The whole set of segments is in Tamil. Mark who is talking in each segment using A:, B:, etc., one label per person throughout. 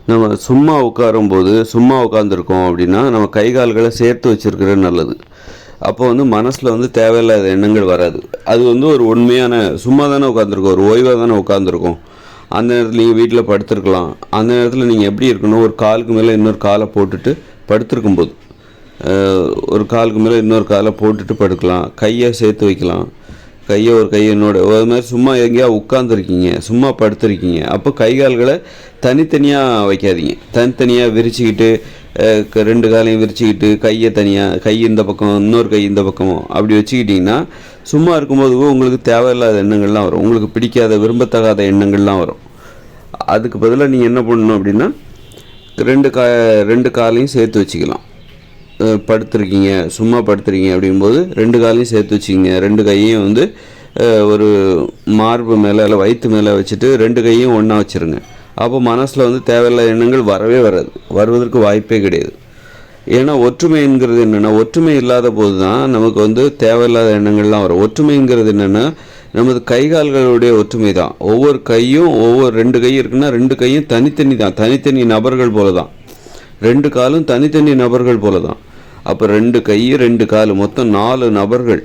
A: நம்ம சும்மா உட்காரும்போது சும்மா உட்காந்துருக்கோம் அப்படின்னா நம்ம கை கால்களை சேர்த்து வச்சுருக்கிறது நல்லது. அப்போ வந்து மனசில் வந்து தேவையில்லாத எண்ணங்கள் வராது. அது வந்து ஒரு உண்மையான சும்மா தானே உட்காந்துருக்கோம், ஒரு ஓய்வாக தானே உட்காந்துருக்கோம். அந்த நேரத்தில் நீங்கள் வீட்டில் படுத்துருக்கலாம். அந்த நேரத்தில் நீங்கள் எப்படி இருக்கணும், ஒரு காலுக்கு மேலே இன்னொரு காலை போட்டுட்டு படுத்துருக்கும்போது ஒரு காலுக்கு மேலே இன்னொரு காலை போட்டுட்டு படுக்கலாம். கையை சேர்த்து வைக்கலாம். ஒரு கையை என்னோட அது மாதிரி சும்மா எங்கேயா உட்காந்துருக்கீங்க, சும்மா படுத்துருக்கீங்க, அப்போ கை கால்களை தனித்தனியாக வைக்காதீங்க. தனித்தனியாக விரிச்சிக்கிட்டு ரெண்டு காலையும் விரிச்சிக்கிட்டு கையை தனியாக, கை இந்த பக்கம் இன்னொரு கை இந்த பக்கமும் அப்படி வச்சுக்கிட்டிங்கன்னா சும்மா இருக்கும்போது உங்களுக்கு தேவையில்லாத எண்ணங்கள்லாம் வரும். உங்களுக்கு பிடிக்காத விரும்பத்தகாத எண்ணங்கள்லாம் வரும். அதுக்கு பதிலாக நீங்கள் என்ன பண்ணணும் அப்படின்னா ரெண்டு காலையும் சேர்த்து வச்சுக்கலாம். படுத்துருக்கீங்க, சும்மா படுத்துருக்கீங்க அப்படிங்கும்போது ரெண்டு காலையும் சேர்த்து வச்சுக்கிங்க. ரெண்டு கையையும் வந்து ஒரு மார்பு மேலே இல்லை வயிற்று மேலே வச்சுட்டு ரெண்டு கையும் ஒன்றா வச்சுருங்க. அப்போ மனசில் வந்து தேவையில்லாத எண்ணங்கள் வரவே வராது, வருவதற்கு வாய்ப்பே கிடையாது. ஏன்னா ஒற்றுமைங்கிறது என்னென்னா, ஒற்றுமை இல்லாத போது தான் நமக்கு வந்து தேவையில்லாத எண்ணங்கள்லாம் வரும். ஒற்றுமைங்கிறது என்னென்னா நமது கை கால்களுடைய ஒற்றுமை தான். ஒவ்வொரு கையும் ரெண்டு கை இருக்குன்னா ரெண்டு கையும் தனித்தனி தான், தனித்தனி நபர்கள் போல தான். ரெண்டு காலும் தனித்தனி நபர்கள் போல தான். அப்போ ரெண்டு கை ரெண்டு கால் மொத்தம் 4 நபர்கள்.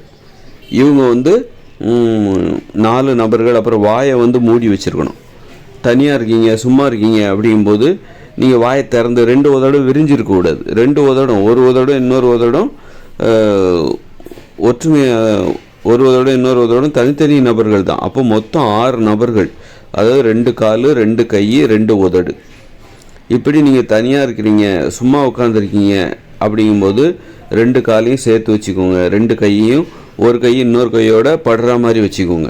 A: இவங்க வந்து 4 நபர்கள். அப்புறம் வாயை வந்து மூடி வச்சுருக்கணும். தனியாக இருக்கீங்க, சும்மா இருக்கீங்க அப்படிங்கும்போது நீங்கள் வாயை திறந்து 2 உதடும் விரிஞ்சிருக்கக்கூடாது. 2 உதடும், ஒரு உதடும் இன்னொரு உதடும் ஒரு உதடும் இன்னொரு உதடும் தனித்தனி நபர்கள் தான். அப்போ மொத்தம் 6 நபர்கள். அதாவது 2 கால், 2 கை, 2 உதடு. இப்படி நீங்கள் தனியாக இருக்கிறீங்க, சும்மா உட்காந்துருக்கீங்க அப்படிங்கும்போது 2 காலையும் சேர்த்து வச்சுக்கோங்க. 2 கையையும் ஒரு கை இன்னொரு கையோட படுற மாதிரி வச்சுக்கோங்க.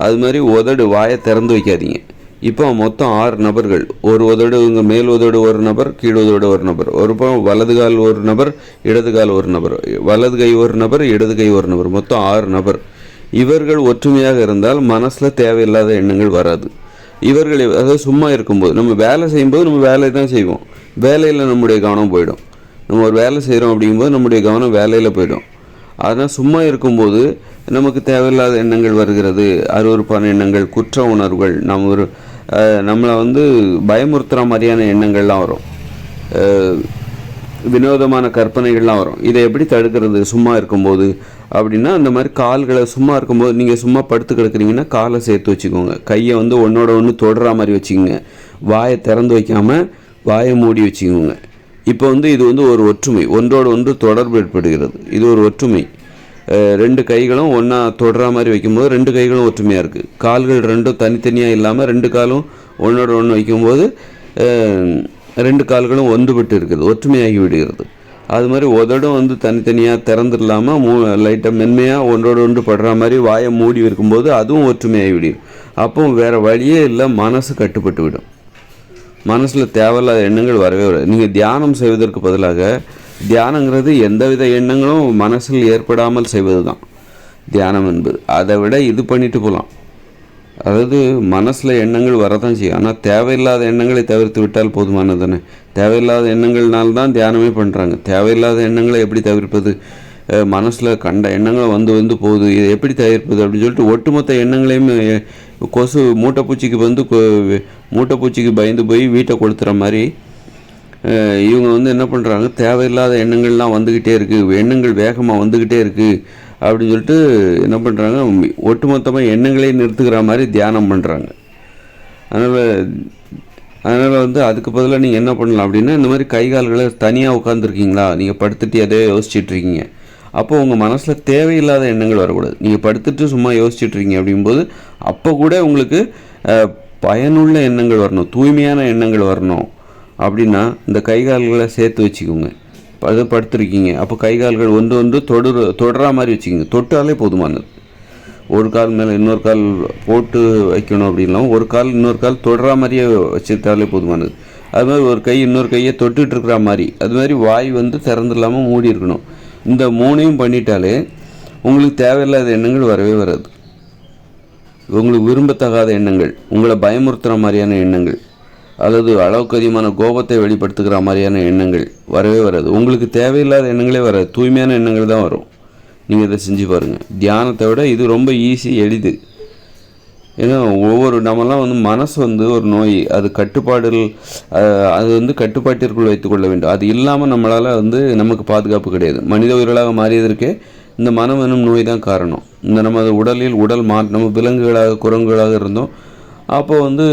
A: அது மாதிரி உதடு, வாயை திறந்து வைக்காதீங்க. இப்போ மொத்தம் 6 நபர்கள். ஒரு உதடு, இவங்க மேல் உதடு ஒரு நபர், கீழ் உதடு ஒரு நபர். ஒரு பக்கம் வலது கால் ஒரு நபர், இடது கால் ஒரு நபர், வலது கை ஒரு நபர், இடது கை ஒரு நபர், மொத்தம் 6 நபர். இவர்கள் ஒற்றுமையாக இருந்தால் மனசில் தேவையில்லாத எண்ணங்கள் வராது. இவர்கள் அதாவது சும்மா இருக்கும்போது நம்ம வேலை செய்யும்போது நம்ம வேலையை தான் செய்வோம், வேலையில் நம்முடைய கவனம் போயிடும். நம்ம ஒரு வேலை செய்கிறோம் அப்படிங்கும்போது நம்முடைய கவனம் வேலையில் போயிடும். அதனால் சும்மா இருக்கும்போது நமக்கு தேவையில்லாத எண்ணங்கள் வருகிறது, அருவருப்பான எண்ணங்கள், குற்ற உணர்வுகள், நம்மளை வந்து பயமுறுத்துகிற மாதிரியான எண்ணங்கள்லாம் வரும், வினோதமான கற்பனைகள்லாம் வரும். இதை எப்படி தடுக்கிறது சும்மா இருக்கும்போது அப்படின்னா, அந்த மாதிரி கால்களை சும்மா இருக்கும்போது நீங்கள் சும்மா படுத்து கிடக்குறீங்கன்னா காலை சேர்த்து வச்சுக்கோங்க. கையை வந்து ஒன்றோட ஒன்று தொடுற மாதிரி வச்சுக்கோங்க. வாயை திறந்து வைக்காமல் வாயை மூடி வச்சுக்கோங்க. இப்போ வந்து இது வந்து ஒரு ஒற்றுமை, ஒன்றோடு ஒன்று தொடர்பு ஏற்படுகிறது. இது ஒரு ஒற்றுமை. 2 கைகளும் ஒன்றா தொடுற மாதிரி வைக்கும்போது 2 கைகளும் ஒற்றுமையாக இருக்குது. கால்கள் ரெண்டும் தனித்தனியாக இல்லாமல் 2 காலும் ஒன்றோட ஒன்று வைக்கும்போது 2 கால்களும் ஒன்றுபட்டு இருக்குது, ஒற்றுமையாகி விடுகிறது. அது மாதிரி உதடும் வந்து தனித்தனியாக திறந்துடலாமல் லைட்டாக மென்மையாக ஒன்றோடு ஒன்று படுற மாதிரி வாயை மூடி இருக்கும்போது அதுவும் ஒற்றுமையாகி விடுகிறது. அப்போ வேறு வழியே இல்லை, மனசு கட்டுப்பட்டு விடும். மனசில் தேவையில்லாத எண்ணங்கள் வரவே வராது. நீங்கள் தியானம் செய்வதற்கு பதிலாக, தியானங்கிறது எந்தவித எண்ணங்களும் மனசில் ஏற்படாமல் செய்வது தான் தியானம் என்பது. அதை விட இது பண்ணிட்டு போகலாம். அதாவது மனசில் எண்ணங்கள் வரதான் செய்யும், ஆனால் தேவையில்லாத எண்ணங்களை தவிர்த்து விட்டால் போதுமானது தானே. தேவையில்லாத எண்ணங்கள்னால்தான் தியானமே பண்ணுறாங்க. தேவையில்லாத எண்ணங்களை எப்படி தவிர்ப்பது? மனசில் கண்ட எண்ணங்களை வந்து போகுது, இதை எப்படி தவிர்ப்பது அப்படின்னு சொல்லிட்டு ஒட்டுமொத்த எண்ணங்களையும் கொசு மூட்டைப்பூச்சிக்கு பயந்து போய் வீட்டை கொளுத்துற மாதிரி இவங்க வந்து என்ன பண்ணுறாங்க, தேவையில்லாத எண்ணங்கள்லாம் வந்துக்கிட்டே இருக்குது, எண்ணங்கள் வேகமாக வந்துக்கிட்டே இருக்குது அப்படின்னு சொல்லிட்டு என்ன பண்ணுறாங்க, ஒட்டுமொத்தமாக எண்ணங்களே நிறுத்துக்கிற மாதிரி தியானம் பண்ணுறாங்க. அதனால் வந்து அதுக்கு பதிலாக நீங்கள் என்ன பண்ணலாம் அப்படின்னா, இந்த மாதிரி கை கால்களை தனியாக உட்காந்துருக்கீங்களா, நீங்கள் படுத்துட்டு எதையோ யோசிச்சுட்ருக்கீங்க, அப்போது உங்கள் மனசில் தேவையில்லாத எண்ணங்கள் வரக்கூடாது. நீங்கள் படுத்துட்டு சும்மா யோசிச்சுட்ருக்கீங்க அப்படிங்கும்போது அப்போ கூட உங்களுக்கு பயனுள்ள எண்ணங்கள் வரணும், தூய்மையான எண்ணங்கள் வரணும். அப்படின்னா இந்த கை கால்களை சேர்த்து வச்சுக்கோங்க. அது படுத்துருக்கீங்க, அப்போ கை கால்கள் ஒன்று தொடுற மாதிரி வச்சுக்கோங்க. தொட்டாலே போதுமானது. ஒரு கால் மேலே இன்னொரு கால் போட்டு வைக்கணும் அப்படின்லாம், ஒரு கால் இன்னொரு கால் தொடுற மாதிரியே வச்சுட்டாலே போதுமானது. அது மாதிரி ஒரு கை இன்னொரு கையை தொட்டுட்டு இருக்கிற மாதிரி, அது மாதிரி வாய் வந்து திறந்து இல்லாமல் மூடி இருக்கணும். இந்த 3ஐயும் பண்ணிட்டாலே உங்களுக்கு தேவையில்லாத எண்ணங்கள் வரவே வராது. உங்களுக்கு விரும்பத்தகாத எண்ணங்கள், உங்களை பயமுறுத்துகிற மாதிரியான எண்ணங்கள், அல்லது அளவுக்கு அதிகமான கோபத்தை வெளிப்படுத்துகிற மாதிரியான எண்ணங்கள் வரவே வராது. உங்களுக்கு தேவையில்லாத எண்ணங்களே வராது, தூய்மையான எண்ணங்கள் தான் வரும். நீங்கள் இதை செஞ்சு பாருங்கள். தியானத்தை விட இது ரொம்ப ஈஸி, எளிது. ஏன்னா நம்மலாம் வந்து மனசு வந்து ஒரு நோய், அது அது வந்து கட்டுப்பாட்டிற்குள் வைத்துக்கொள்ள வேண்டும். அது இல்லாமல் நம்மளால் வந்து நமக்கு பாதுகாப்பு கிடையாது. மனித உயிர்களாக மாறியதற்கே இந்த மனம் எனும் நோய் தான் காரணம். இந்த நமது உடல் நம்ம விலங்குகளாக குரங்குகளாக இருந்தோம். அப்போ வந்து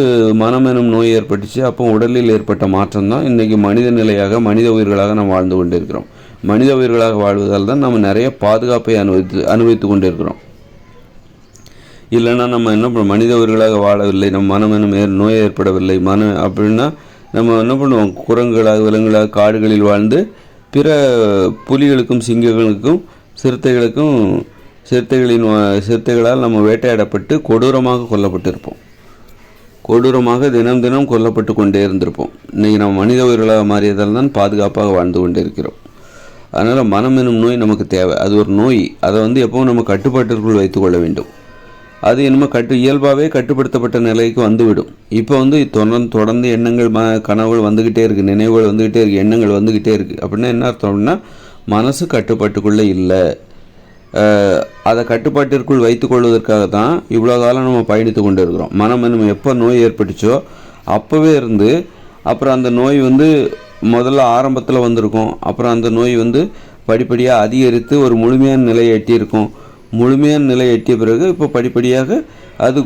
A: மனம் எனும் நோய் ஏற்பட்டுச்சு. அப்போ உடலில் ஏற்பட்ட மாற்றம் தான் இன்றைக்கி மனித நிலையாக மனித உயிர்களாக நாம் வாழ்ந்து கொண்டிருக்கிறோம். மனித உயிர்களாக வாழ்வதால் தான் நம்ம நிறைய பாதுகாப்பை அனுபவித்து கொண்டிருக்கிறோம். இல்லைன்னா நம்ம என்ன பண்ணுவோம், மனித உயிர்களாக வாழவில்லை, நம்ம மனம் எனும் நோய் ஏற்படவில்லை அப்படின்னா நம்ம என்ன பண்ணுவோம், குரங்குகளாக விலங்குகளாக காடுகளில் வாழ்ந்து பிற புலிகளுக்கும் சிங்கங்களுக்கும் சிறுத்தைகளால் நம்ம வேட்டையாடப்பட்டு கொடூரமாக கொல்லப்பட்டிருப்போம். கொடூரமாக தினம் தினம் கொல்லப்பட்டு கொண்டே இருந்திருப்போம். இன்றைக்கி நம்ம மனித உயிர்களாக மாறியதால் தான் பாதுகாப்பாக வாழ்ந்து கொண்டே இருக்கிறோம். அதனால் மனம் எனும் நோய் நமக்கு தேவை. அது ஒரு நோய். அதை வந்து எப்பவும் நம்ம கட்டுப்பாட்டிற்குள் வைத்துக்கொள்ள வேண்டும். அது என்னமோ இயல்பாகவே கட்டுப்படுத்தப்பட்ட நிலைக்கு வந்துவிடும். இப்போ வந்து தொடர்ந்து எண்ணங்கள் கனவுகள் வந்துக்கிட்டே இருக்குது, நினைவுகள் வந்துக்கிட்டே இருக்குது, எண்ணங்கள் வந்துக்கிட்டே இருக்குது. அப்படின்னா என்ன அர்த்தம் அப்படின்னா மனசு கட்டுப்பாட்டுக்குள்ளே இல்லை. அதை கட்டுப்பாட்டிற்குள் வைத்து கொள்வதற்காக தான் இவ்வளோ காலம் நம்ம பயணித்து கொண்டு இருக்கிறோம். மனம் நம்ம எப்போ நோய் ஏற்பட்டுச்சோ அப்போவே இருந்து அப்புறம் அந்த நோய் வந்து முதல்ல ஆரம்பத்தில் வந்திருக்கும். அப்புறம் அந்த நோய் வந்து படிப்படியாக அதிகரித்து ஒரு முழுமையான நிலையை எட்டியிருக்கும். முழுமையான நிலை எட்டிய பிறகு இப்போ படிப்படியாக அது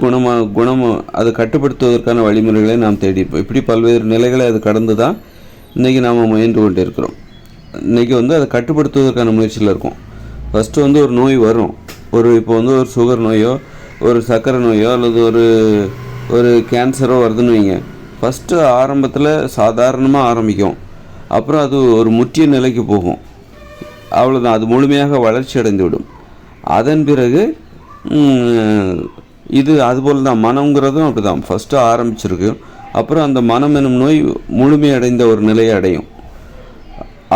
A: அதை கட்டுப்படுத்துவதற்கான வழிமுறைகளை நாம் தேடிப்போம். இப்படி பல்வேறு நிலைகளை அது கடந்து தான் இன்றைக்கி நாம் முயன்று கொண்டு இருக்கிறோம். இன்றைக்கி வந்து அதை கட்டுப்படுத்துவதற்கான முயற்சியில் இருக்கும். ஃபஸ்ட்டு வந்து ஒரு நோய் வரும். இப்போ வந்து ஒரு சுகர் நோயோ ஒரு சர்க்கரை நோயோ அல்லது ஒரு கேன்சரோ வருதுன்னு வைங்க. ஃபஸ்ட்டு ஆரம்பத்தில் சாதாரணமாக ஆரம்பிக்கும். அப்புறம் அது ஒரு முற்றிய நிலைக்கு போகும். அவ்வளோதான், அது முழுமையாக வளர்ச்சி அடைந்து விடும். அதன் பிறகு இது அதுபோல் தான் மனங்கிறதும் அப்படி தான். ஃபஸ்ட்டு ஆரம்பிச்சிருக்கு, அப்புறம் அந்த மனம் எனும் நோய் முழுமையடைந்த ஒரு நிலையை அடையும்.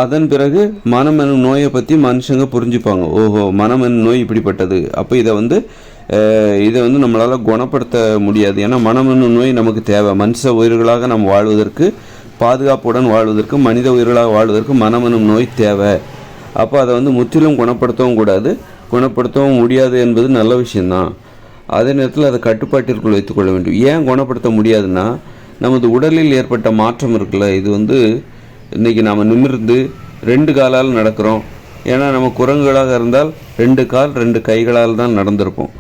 A: அதன் பிறகு மனம் எனும் நோயை பற்றி மனுஷங்க புரிஞ்சுப்பாங்க. ஓஹோ, மனம் எனும் நோய் இப்படிப்பட்டது. அப்போ இதை வந்து நம்மளால் குணப்படுத்த முடியாது. ஏன்னா மனம் எனும் நோய் நமக்கு தேவை. மனுஷ உயிர்களாக நம்ம வாழ்வதற்கு, பாதுகாப்புடன் வாழ்வதற்கு, மனித உயிர்களாக வாழ்வதற்கு மனம் எனும் நோய் தேவை. அப்போ அதை வந்து முற்றிலும் குணப்படுத்தவும் கூடாது, குணப்படுத்தவும் முடியாது என்பது நல்ல விஷயந்தான். அதே நேரத்தில் அதை கட்டுப்பாட்டிற்குள் வைத்துக்கொள்ள வேண்டும். ஏன் குணப்படுத்த முடியாதுன்னா, நமது உடலில் ஏற்பட்ட மாற்றம் இருக்குல்ல, இது வந்து இன்றைக்கி நாம் நிமிர்ந்து 2 காலால் நடக்கிறோம். ஏன்னா நம்ம குரங்குகளாக இருந்தால் 2 கால் 2 கைகளால் தான் நடந்திருப்போம்.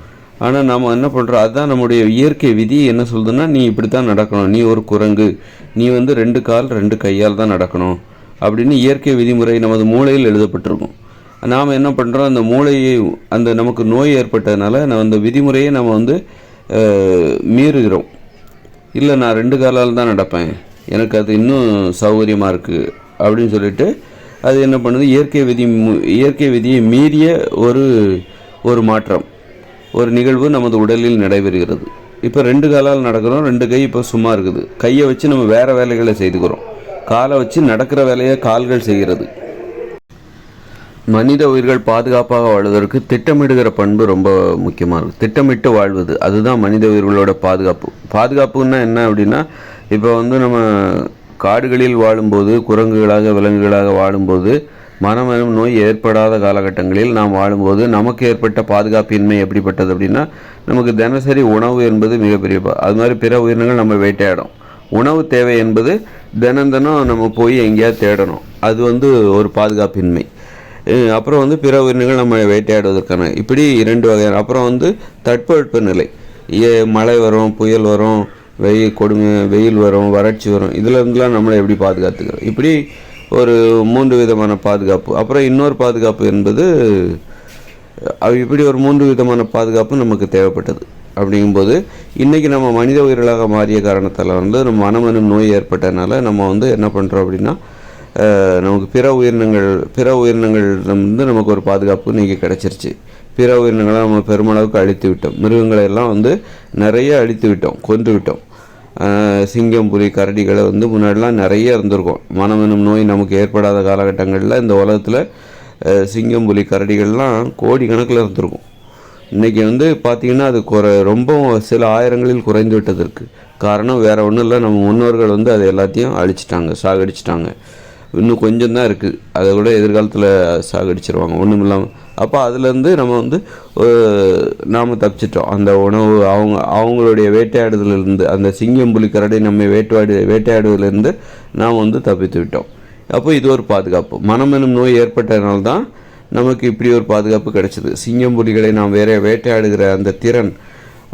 A: ஆனால் நம்ம என்ன பண்ணுறோம், அதுதான் நம்முடைய இயற்கை விதி என்ன சொல்லுதுன்னா, நீ இப்படி தான் நடக்கணும், நீ ஒரு குரங்கு, நீ வந்து 2 கால் 2 கையால் தான் நடக்கணும் அப்படின்னு இயற்கை விதிமுறை நமது மூளையில் எழுதப்பட்டிருக்கும். நாம் என்ன பண்ணுறோம், அந்த மூளையை நமக்கு நோய் ஏற்பட்டதுனால அந்த விதிமுறையை நம்ம வந்து மீறுகிறோம். இல்லை, நான் 2 காலால் தான் நடப்பேன், எனக்கு அது இன்னும் சௌகரியமாக இருக்குது அப்படின்னு சொல்லிட்டு அது என்ன பண்ணுது, இயற்கை விதியை மீறிய ஒரு மாற்றம், ஒரு நிகழ்வு நமது உடலில் நடைபெறுகிறது. இப்போ 2 காலால் நடக்கிறோம், 2 கை இப்போ சும்மா இருக்குது. கையை வச்சு நம்ம வேறு வேலைகளை செய்துக்கிறோம், காலை வச்சு நடக்கிற வேலையை கால்கள் செய்கிறது. மனித உயிர்கள் பாதுகாப்பாக வாழ்வதற்கு திட்டமிடுகிற பண்பு ரொம்ப முக்கியமாக இருக்குது. திட்டமிட்டு வாழ்வது, அதுதான் மனித உயிர்களோட பாதுகாப்புன்னா என்ன அப்படின்னா, இப்போ வந்து நம்ம காடுகளில் வாழும்போது, குரங்குகளாக விலங்குகளாக வாழும்போது, மனம் எனும் நோய் ஏற்படாத காலகட்டங்களில் நாம் வாழும்போது நமக்கு ஏற்பட்ட பாதுகாப்பின்மை எப்படிப்பட்டது அப்படின்னா, நமக்கு தினசரி உணவு என்பது மிகப்பெரிய அது மாதிரி பிற உயிரினங்கள் நம்ம வேட்டையாடும். உணவு தேவை என்பது தினம் நம்ம போய் எங்கேயாவது தேடணும். அது வந்து ஒரு பாதுகாப்பின்மை. அப்புறம் வந்து பிற உயிரினங்கள் நம்ம வேட்டையாடுவதற்கான இப்படி 2 வகையான. அப்புறம் வந்து தட்பவெட்ப நிலை, மழை வரும், புயல் வரும், வெயில் வரும், வறட்சி வரும், இதில் இருந்துலாம் நம்மளை எப்படி பாதுகாத்துக்கிறோம். இப்படி ஒரு 3 விதமான பாதுகாப்பு. அப்புறம் இன்னொரு பாதுகாப்பு என்பது இப்படி ஒரு 3 விதமான பாதுகாப்பு நமக்கு தேவைப்பட்டது. அப்படிங்கும்போது இன்றைக்கி நம்ம மனித உயிர்களாக மாறிய காரணத்தால் வந்து நம்ம மனம் எனும் நோய் ஏற்பட்டதுனால நம்ம வந்து என்ன பண்ணுறோம் அப்படின்னா, நமக்கு பிற உயிரினங்கள் வந்து நமக்கு ஒரு பாதுகாப்பு இன்றைக்கி கிடச்சிருச்சு. பிற உயிரினங்களை நம்ம பெருமளவுக்கு அழித்து விட்டோம். மிருகங்களை எல்லாம் வந்து நிறைய அழித்து விட்டோம், கொன்று விட்டோம். சிங்கம், புலி, கரடிகளை வந்து முன்னாடிலாம் நிறைய இருந்திருக்கும். மனம் எனும் நோய் நமக்கு ஏற்படாத காலகட்டங்களில் இந்த உலகத்தில் சிங்கம், புலி, கரடிகள்லாம் கோடி கணக்கில் இருந்திருக்கும். இன்றைக்கி வந்து பார்த்திங்கன்னா அது ரொம்ப சில ஆயிரங்களில் குறைந்து விட்டதற்கு காரணம் வேறு ஒன்றும் இல்லை, நம்ம முன்னோர்கள் வந்து அதை எல்லாத்தையும் சாகடிச்சிட்டாங்க. இன்னும் கொஞ்சம் தான் இருக்குது, அதை கூட எதிர்காலத்தில் சாகடிச்சிருவாங்க. ஒன்றும் இல்லாமல் அப்போ அதுலேருந்து நம்ம வந்து நாம் தப்பிச்சிட்டோம். அந்த உணவு அவங்களுடைய வேட்டையாடுதலிருந்து, அந்த சிங்கம் புலி கரடி நம்மை வேட்டையாடுவதிலிருந்து நாம் வந்து தப்பித்து விட்டோம். அப்போ இது ஒரு பாதுகாப்பு. மனம் எனும் நோய் ஏற்பட்டதுனால தான் நமக்கு இப்படி ஒரு பாதுகாப்பு கிடைச்சிது. சிங்கம் புலிகளை நாம் வேட்டையாடுகிற அந்த திறன்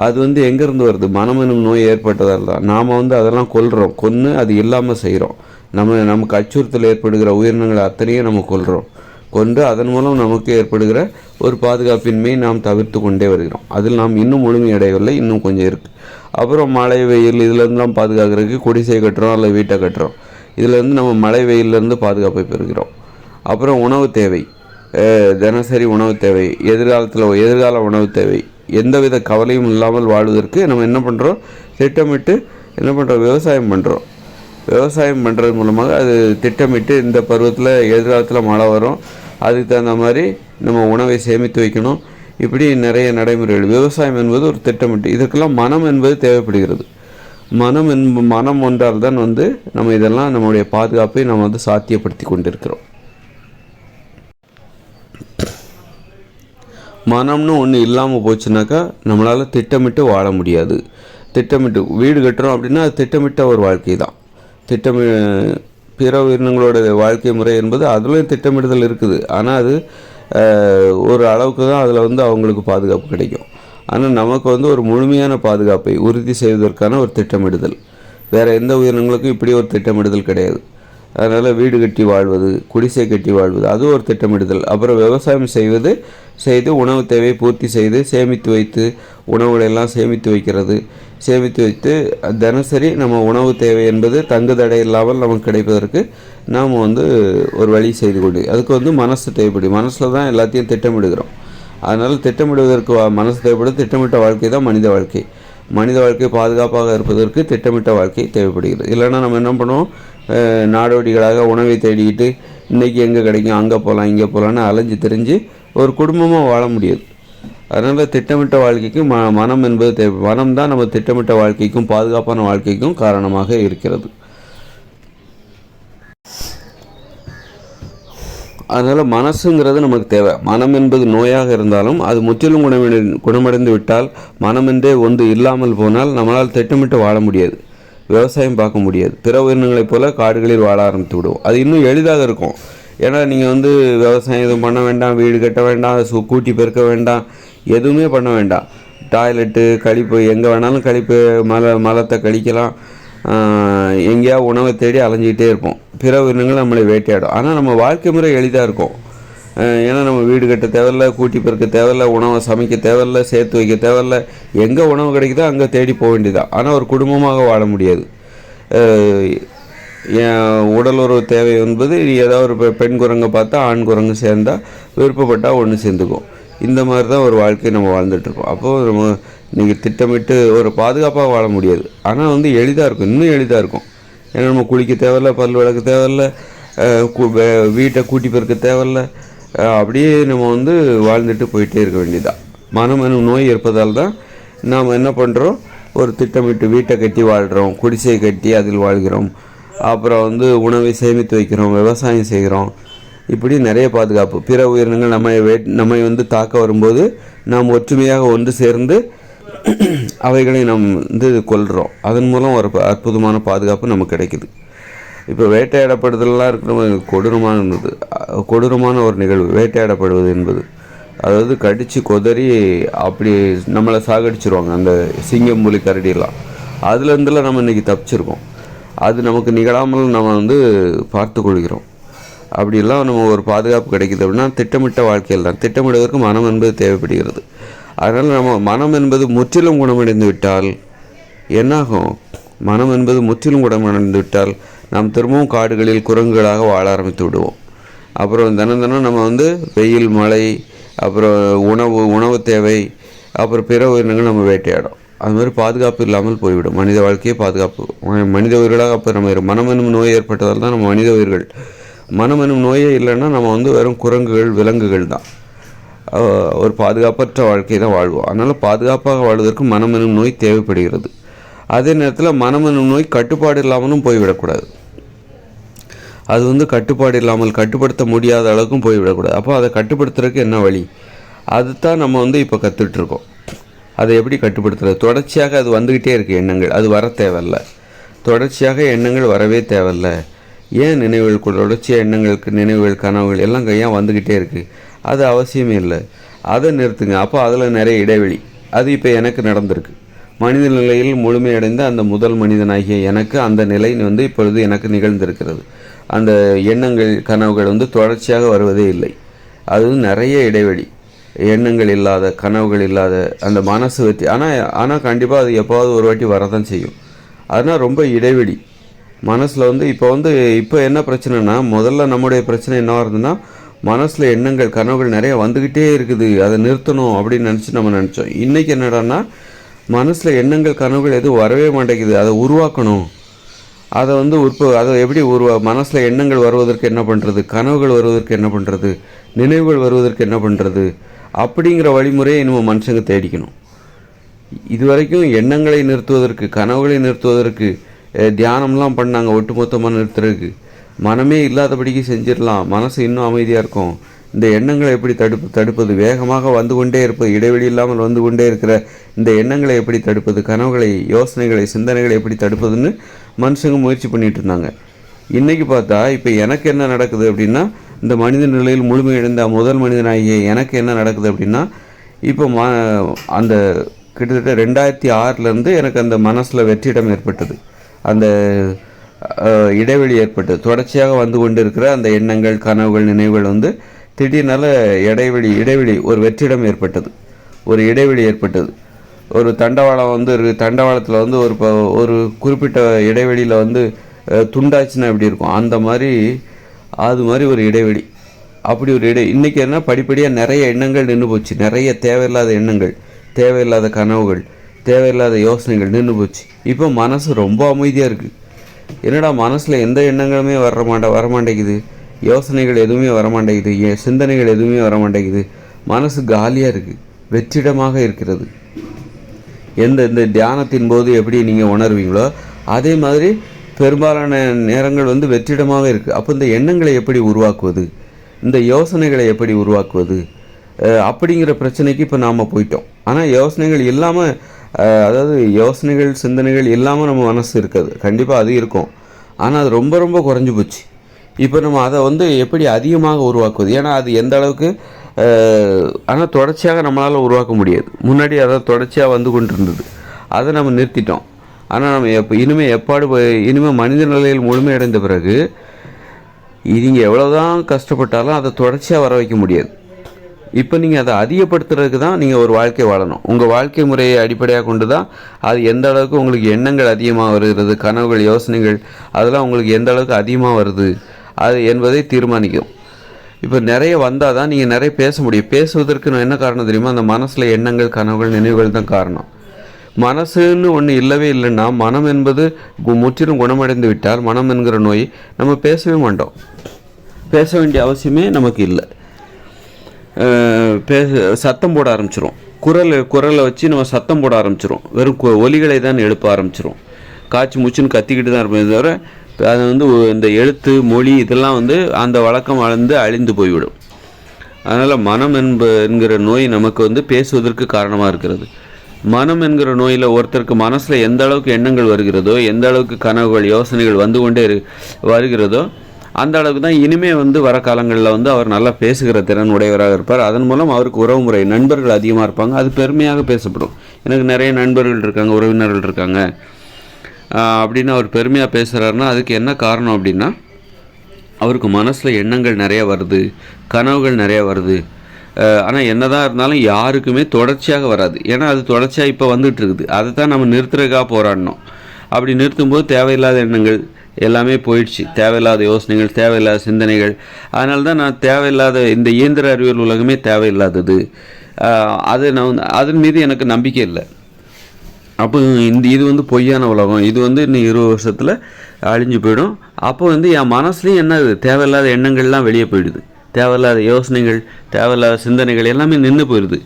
A: அது வந்து எங்கேருந்து வருது? மனம் எனும் நோய் ஏற்பட்டதால் தான். நாம் வந்து அதெல்லாம் கொன்று அது இல்லாமல் செய்கிறோம். நமக்கு அச்சுறுத்தல் ஏற்படுகிற உயிரினங்களை அத்தனையும் நம்ம கொன்று அதன் மூலம் நமக்கு ஏற்படுகிற ஒரு பாதுகாப்பின்மை நாம் தவிர்த்து கொண்டே வருகிறோம். அதில் நாம் இன்னும் முழுமையடையவில்லை, இன்னும் கொஞ்சம் இருக்குது. அப்புறம் மழை வெயில் இதிலேருந்துலாம் பாதுகாக்கிறதுக்கு குடிசை கட்டுறோம் அல்லது வீட்டை கட்டுறோம். இதிலேருந்து நம்ம மழை வெயிலேருந்து பாதுகாப்பை பெறுகிறோம். அப்புறம் உணவு தேவை, தினசரி உணவு தேவை, எதிர்கால உணவு தேவை, எந்தவித கவலையும் இல்லாமல் வாழ்வதற்கு நம்ம என்ன பண்ணுறோம்? திட்டமிட்டு என்ன பண்ணுறோம்? விவசாயம் பண்ணுறது மூலமாக அது திட்டமிட்டு இந்த பருவத்தில் எதிர்காலத்தில் மழை வரும், அதுக்கு தகுந்த மாதிரி நம்ம உணவை சேமித்து வைக்கணும். இப்படி நிறைய நடைமுறைகள். விவசாயம் என்பது ஒரு திட்டமிட்டு. இதற்கெல்லாம் மனம் என்பது தேவைப்படுகிறது. மனம் ஒன்றால் தான் வந்து நம்ம இதெல்லாம் நம்முடைய பாதுகாப்பை நம்ம வந்து சாத்தியப்படுத்தி கொண்டிருக்கிறோம். மனம்னு ஒன்று இல்லாமல் போச்சுனாக்கா நம்மளால் திட்டமிட்டு வாழ முடியாது. திட்டமிட்டு வீடு கட்டுறோம் அப்படின்னா அது திட்டமிட்ட ஒரு வாழ்க்கை தான். பிற உயிரினங்களோட வாழ்க்கை முறை என்பது அதுலேயும் திட்டமிடுதல் இருக்குது. ஆனால் அது ஒரு அளவுக்கு தான் அதில் வந்து அவங்களுக்கு பாதுகாப்பு கிடைக்கும். ஆனால் நமக்கு வந்து ஒரு முழுமையான பாதுகாப்பை உறுதி செய்வதற்கான ஒரு திட்டமிடுதல், வேறு எந்த உயிரினங்களுக்கும் இப்படி ஒரு திட்டமிடுதல் கிடையாது. அதனால் வீடு கட்டி வாழ்வது, குடிசை கட்டி வாழ்வது, அது ஒரு திட்டமிடுதல். அப்புறம் விவசாயம் செய்து உணவு தேவையை பூர்த்தி செய்து சேமித்து வைத்து உணவுகளெல்லாம் சேமித்து வைத்து தினசரி நம்ம உணவு தேவை என்பது தங்குதடை இல்லாமல் நமக்கு கிடைப்பதற்கு நாம் வந்து ஒரு வழி செய்து கொண்டு, அதுக்கு வந்து மனசு தேவைப்படும். மனசில் தான் எல்லாத்தையும் திட்டமிடுகிறோம். அதனால் திட்டமிடுவதற்கு மனசு தேவைப்படும். திட்டமிட்ட வாழ்க்கை தான் மனித வாழ்க்கை பாதுகாப்பாக இருப்பதற்கு திட்டமிட்ட வாழ்க்கை தேவைப்படுகிறது. இல்லைன்னா நம்ம என்ன பண்ணுவோம்? நாடோடிகளாக உணவை தேடிக்கிட்டு இன்றைக்கி எங்கே கிடைக்கும், அங்கே போகலாம் இங்கே போகலான்னு அலைஞ்சு திரிஞ்சு ஒரு குடும்பமாக வாழ முடியாது. அதனால் திட்டமிட்ட வாழ்க்கைக்கும் மனம் என்பது தேவை. மனம் தான் நம்ம திட்டமிட்ட வாழ்க்கைக்கும் பாதுகாப்பான வாழ்க்கைக்கும் காரணமாக இருக்கிறது. அதனால் மனசுங்கிறது நமக்கு தேவை. மனம் என்பது நோயாக இருந்தாலும் அது முற்றிலும் குணமடைந்து விட்டால், மனமென்றே ஒன்று இல்லாமல் போனால் நம்மளால் திட்டமிட்டு வாழ முடியாது, விவசாயம் பார்க்க முடியாது. பிற உயிரினங்களைப் போல காடுகளில் வாழ ஆரம்பித்து விடுவோம். அது இன்னும் எளிதாக இருக்கும். ஏன்னா நீங்கள் வந்து விவசாயம் எதுவும் பண்ண வேண்டாம், வீடு கட்ட வேண்டாம், கூட்டி பெருக்க வேண்டாம், எதுவுமே பண்ண வேண்டாம். டாய்லெட்டு, கழிப்பு, எங்கே வேணாலும் கழிப்பு, மலத்தை கழிக்கலாம். எங்கேயா உணவை தேடி அலைஞ்சிக்கிட்டே இருப்போம். பிற உயிரினங்கள் நம்மளை வேட்டையாடும். ஆனால் நம்ம வாழ்க்கை முறை எளிதாக இருக்கும். ஏன்னா நம்ம வீடு கட்ட தேவையில்லை, கூட்டி பெருக்க தேவையில்லை, உணவை சமைக்க தேவையில்லை, சேர்த்து வைக்க தேவையில்லை. எங்கே உணவு கிடைக்குதோ அங்கே தேடி போக வேண்டியதான். ஆனால் ஒரு குடும்பமாக வாழ முடியாது. உடல் உறவு தேவை என்பது ஏதாவது ஒரு பெண் குரங்கை பார்த்தா ஆண் குரங்கு சேர்ந்தால் விருப்பப்பட்டால் ஒன்று சேர்ந்துக்கும். இந்த மாதிரி தான் ஒரு வாழ்க்கையை நம்ம வாழ்ந்துட்டுருக்கோம். அப்போது நம்ம இன்றைக்கி திட்டமிட்டு ஒரு பாதுகாப்பாக வாழ முடியாது. ஆனால் வந்து எளிதாக இருக்கும், இன்னும் எளிதாக இருக்கும். ஏன்னா நம்ம குளிக்க தேவையில்லை, பல் விளக்க தேவையில்லை, வீட்டை கூட்டி பெருக்க தேவையில்லை. அப்படியே நம்ம வந்து வாழ்ந்துட்டு போயிட்டே இருக்க வேண்டியதுதான். மனம் எனும் நோய் இருப்பதால் தான் நாம் என்ன பண்ணுறோம்? ஒரு திட்டமிட்டு வீட்டை கட்டி வாழ்கிறோம், குடிசை கட்டி அதில் வாழ்கிறோம், அப்புறம் வந்து உணவை சேமித்து வைக்கிறோம், விவசாயம் செய்கிறோம். இப்படி நிறைய பாதுகாப்பு. பிற உயிரினங்கள் நம்மை வந்து தாக்க வரும்போது நாம் ஒற்றுமையாக ஒன்று சேர்ந்து அவைகளை நாம் வந்து கொல்கிறோம். அதன் மூலம் ஒரு அற்புதமான பாதுகாப்பு நமக்கு கிடைக்குது. இப்போ வேட்டையாடப்படுதலாம் இருக்கிற கொடூரமான ஒரு நிகழ்வு வேட்டையாடப்படுவது என்பது. அதாவது கடித்து கொதறி அப்படி நம்மளை சாகடிச்சிருவாங்க அந்த சிங்கம் புலி கரடியெல்லாம். அதுலேருந்துலாம் நம்ம இன்றைக்கி தப்பிச்சிருக்கோம். அது நமக்கு நிகழாமல் நம்ம வந்து பார்த்து கொள்கிறோம். அப்படிலாம் நம்ம ஒரு பாதுகாப்பு கிடைக்கிது அப்படின்னா திட்டமிட்ட வாழ்க்கையில் தான். திட்டமிடுவதற்கு மனம் என்பது தேவைப்படுகிறது. அதனால் நம்ம மனம் என்பது முற்றிலும் குணமடைந்து விட்டால் என்னாகும்? மனம் என்பது முற்றிலும் குணமடைந்து விட்டால் நாம் திரும்பவும் காடுகளில் குரங்குகளாக வாழ ஆரம்பித்து விடுவோம். அப்புறம் தினம் நம்ம வந்து வெயில், மழை, அப்புறம் உணவு தேவை, அப்புறம் பிற உயிரினங்கள் நம்ம வேட்டையாடும். அது மாதிரி பாதுகாப்பு இல்லாமல் போய்விடும். மனித வாழ்க்கையே பாதுகாப்பு. மனித உயிர்களாக அப்போ நம்ம மனம் என்னும் நோய் ஏற்பட்டதால் தான் நம்ம மனித உயிர்கள். மனம் என்னும் நோயே இல்லைன்னா நம்ம வந்து வெறும் குரங்குகள், விலங்குகள் தான். ஒரு பாதுகாப்பற்ற வாழ்க்கை தான் வாழ்வோம். அதனால் பாதுகாப்பாக வாழ்வதற்கு மனம் என்னும் நோய் தேவைப்படுகிறது. அதே நேரத்தில் மனம் என்னும் நோய் கட்டுப்பாடு இல்லாமலும் போய்விடக்கூடாது. அது வந்து கட்டுப்பாடு இல்லாமல் கட்டுப்படுத்த முடியாத அளவுக்கும் போய்விடக்கூடாது. அப்போ அதை கட்டுப்படுத்துறதுக்கு என்ன வழி? அதுதான் நம்ம வந்து இப்போ கற்றுட்ருக்கோம். அதை எப்படி கட்டுப்படுத்துறது? தொடர்ச்சியாக அது வந்துக்கிட்டே இருக்குது எண்ணங்கள், அது வர தேவையில்ல. தொடர்ச்சியாக எண்ணங்கள் வரவே தேவையில்ல. ஏன் நினைவுகள் தொடர்ச்சியாக எண்ணங்களுக்கு நினைவுகள் கனவுகள் எல்லாம் ஏன் வந்துக்கிட்டே இருக்குது? அது அவசியமே இல்லை. அதை நிறுத்துங்க. அப்போ அதில் நிறைய இடைவெளி. அது இப்போ எனக்கு நடந்திருக்கு. மனித நிலையில் முழுமையடைந்த அந்த முதல் மனிதனாகிய எனக்கு அந்த நிலை வந்து இப்பொழுது எனக்கு நிகழ்ந்திருக்கிறது. அந்த எண்ணங்கள் கனவுகள் வந்து தொடர்ச்சியாக வருவதே இல்லை. அது நிறைய இடைவெளி, எண்ணங்கள் இல்லாத கனவுகள் இல்லாத அந்த மனசு வச்சு. ஆனால் கண்டிப்பாக அது எப்போவாவது ஒரு வாட்டி வரதான் செய்யும். அதனால் ரொம்ப இடைவெளி மனசில் வந்து இப்போ என்ன பிரச்சனைனா, முதல்ல நம்முடைய பிரச்சனை என்னவாக இருந்ததுன்னா, மனசில் எண்ணங்கள் கனவுகள் நிறைய வந்துக்கிட்டே இருக்குது, அதை நிறுத்தணும் அப்படின்னு நம்ம நினச்சோம். இன்றைக்கி என்னடான்னா, மனசில் எண்ணங்கள் கனவுகள் எதுவும் வரவே மாட்டேங்குது, அதை உருவாக்கணும். அதை வந்து அதை எப்படி மனசில் எண்ணங்கள் வருவதற்கு என்ன பண்ணுறது, கனவுகள் வருவதற்கு என்ன பண்ணுறது, நினைவுகள் வருவதற்கு என்ன பண்ணுறது, அப்படிங்கிற வழிமுறையை இனிமேல் மனுஷங்க தேடிக்கணும். இதுவரைக்கும் எண்ணங்களை நிறுத்துவதற்கு கனவுகளை நிறுத்துவதற்கு தியானம்லாம் பண்ணாங்க, ஒட்டுமொத்தமாக நிறுத்துறதுக்கு. மனமே இல்லாதபடிக்கு செஞ்சிடலாம், மனசு இன்னும் அமைதியாக இருக்கும். இந்த எண்ணங்களை எப்படி தடுப்பது, வேகமாக வந்து கொண்டே இருப்பது, இடைவெளி இல்லாமல் வந்து கொண்டே இருக்கிற இந்த எண்ணங்களை எப்படி தடுப்பது, கனவுகளை, யோசனைகளை, சிந்தனைகளை எப்படி தடுப்பதுன்னு மனுஷங்க முயற்சி பண்ணிகிட்டு இருந்தாங்க. இன்றைக்கி பார்த்தா இப்போ எனக்கு என்ன நடக்குது அப்படின்னா, இந்த மனித நிலையில் முழுமையடைந்த முதல் மனிதனாகிய எனக்கு என்ன நடக்குது அப்படின்னா, இப்போ அந்த கிட்டத்தட்ட 2006 எனக்கு அந்த மனசில் வெற்றிடம் ஏற்பட்டது. அந்த இடைவெளி ஏற்பட்டது. தொடர்ச்சியாக வந்து கொண்டு இருக்கிற அந்த எண்ணங்கள் கனவுகள் நினைவுகள் வந்து திடீர்னால இடைவெளி ஒரு வெற்றிடம் ஏற்பட்டது, ஒரு இடைவெளி ஏற்பட்டது. ஒரு தண்டவாளம் வந்து தண்டவாளத்தில் வந்து ஒரு குறிப்பிட்ட இடைவெளியில் வந்து துண்டாச்சுன்னா எப்படி இருக்கும், அந்த மாதிரி அது மாதிரி ஒரு இடைவெளி. அப்படி ஒரு இன்றைக்கி என்ன படிப்படியாக நிறைய எண்ணங்கள் நின்று போச்சு. நிறைய தேவையில்லாத எண்ணங்கள், தேவையில்லாத கனவுகள், தேவையில்லாத யோசனைகள் நின்று போச்சு. இப்போ மனசு ரொம்ப அமைதியாக இருக்குது. என்னடா மனசில் எந்த எண்ணங்களுமே வரமாட்டேங்குது, யோசனைகள் எதுவுமே வரமாட்டேங்குது, சிந்தனைகள் எதுவுமே வரமாட்டேங்குது. மனசு காலியாக இருக்குது, வெற்றிடமாக இருக்கிறது. இந்த தியானத்தின் போது எப்படி நீங்கள் உணர்வீங்களோ அதே மாதிரி பெரும்பாலான நேரங்கள் வந்து வெற்றிடமாக இருக்குது. அப்போ இந்த எண்ணங்களை எப்படி உருவாக்குவது, இந்த யோசனைகளை எப்படி உருவாக்குவது, அப்படிங்கிற பிரச்சனைக்கு இப்போ நாம் போயிட்டோம். ஆனால் யோசனைகள் இல்லாமல், அதாவது யோசனைகள் சிந்தனைகள் இல்லாமல் நம்ம மனசு இருக்காது, கண்டிப்பாக அது இருக்கும். ஆனால் அது ரொம்ப ரொம்ப குறைஞ்சி போச்சு. இப்போ நம்ம அதை வந்து எப்படி அதிகமாக உருவாக்குவது, ஏன்னா அது எந்த அளவுக்கு, ஆனால் தொடர்ச்சியாக நம்மளால் உருவாக்க முடியாது. முன்னாடி அதை தொடர்ச்சியாக வந்து கொண்டு இருந்தது, அதை நம்ம நிறுத்திட்டோம். ஆனால் நம்ம இனிமேல் மனித நிலையில் முழுமையடைந்த பிறகு நீங்கள் எவ்வளோதான் கஷ்டப்பட்டாலும் அதை தொடர்ச்சியாக வர வைக்க முடியாது. இப்போ நீங்கள் அதை அதிகப்படுத்துறதுக்கு தான் நீங்கள் ஒரு வாழ்க்கை வாழணும். உங்கள் வாழ்க்கை முறையை அடிப்படையாக கொண்டு தான் அது எந்த அளவுக்கு உங்களுக்கு எண்ணங்கள் அதிகமாக வருகிறது, கனவுகள் யோசனைகள் அதெல்லாம் உங்களுக்கு எந்த அளவுக்கு அதிகமாக வருது அது என்பதை தீர்மானிக்கும். இப்போ நிறைய வந்தால் தான் நீங்கள் நிறைய பேச முடியும். பேசுவதற்கு நான் என்ன காரணம் தெரியுமா, அந்த மனசில் எண்ணங்கள் கனவுகள் நினைவுகள் தான் காரணம். மனசுன்னு ஒன்று இல்லவே இல்லைன்னா, மனம் என்பது முற்றிலும் குணமடைந்து விட்டால் மனம் என்கிற நோய் நம்ம பேசவே மாட்டோம். பேச வேண்டிய அவசியமே நமக்கு இல்லை. சத்தம் போட ஆரம்பிச்சிரும். குரலை வச்சு நம்ம சத்தம் போட ஆரம்பிச்சிரும். வெறும் ஒலிகளை தான் எழுப்ப ஆரம்பிச்சிரும். காய்ச்சி மூச்சுன்னு கத்திக்கிட்டு தான் இருப்பேன் தவிர அது வந்து இந்த எழுத்து மொழி இதெல்லாம் வந்து அந்த வழக்கம் அழிந்து போய்விடும். அதனால் மனம் என்கிற நோய் நமக்கு வந்து பேசுவதற்கு காரணமாக இருக்கிறது. மனம் என்கிற நோயில் ஒருத்தருக்கு மனசில் எந்த அளவுக்கு எண்ணங்கள் வருகிறதோ, எந்த அளவுக்கு கனவுகள் யோசனைகள் வந்து கொண்டே வருகிறதோ அந்த அளவுக்கு தான் இனிமேல் வந்து வர காலங்களில் வந்து அவர் நல்லா பேசுகிற திறன் உடையவராக இருப்பார். அதன் மூலம் அவருக்கு உறவுமுறை நண்பர்கள் அதிகமாக இருப்பாங்க. அது பெருமையாக பேசப்படும். எனக்கு நிறைய நண்பர்கள் இருக்காங்க, உறவினர்கள் இருக்காங்க அப்படின்னு அவர் பெருமையாக பேசுகிறாருன்னா அதுக்கு என்ன காரணம் அப்படின்னா, அவருக்கு மனசில் எண்ணங்கள் நிறையா வருது, கனவுகள் நிறையா வருது. ஆனால் என்ன தான் இருந்தாலும் யாருக்குமே தொடர்ச்சியாக வராது. ஏன்னா அது தொடர்ச்சியாக இப்போ வந்துட்டு இருக்குது. அதை தான் நம்ம நிறுத்துறதுக்காக போராடணும். அப்படி நிறுத்தும்போது தேவையில்லாத எண்ணங்கள் எல்லாமே போயிடுச்சு, தேவையில்லாத யோசனைகள், தேவையில்லாத சிந்தனைகள். அதனால தான் நான் தேவையில்லாத இந்த இயந்திர அறிவியல் உலகமே தேவையில்லாதது, அதன் மீது எனக்கு நம்பிக்கை இல்லை. அப்போ இது வந்து பொய்யான உலகம், இது வந்து இன்னும் 20 வருஷத்தில் அழிஞ்சு போயிடும். அப்போ வந்து என் மனசுலேயும் என்னது தேவையில்லாத எண்ணங்கள்லாம் வெளியே போயிடுது, தேவையில்லாத யோசனைகள், தேவையில்லாத சிந்தனைகள் எல்லாமே நின்று போயிடுது.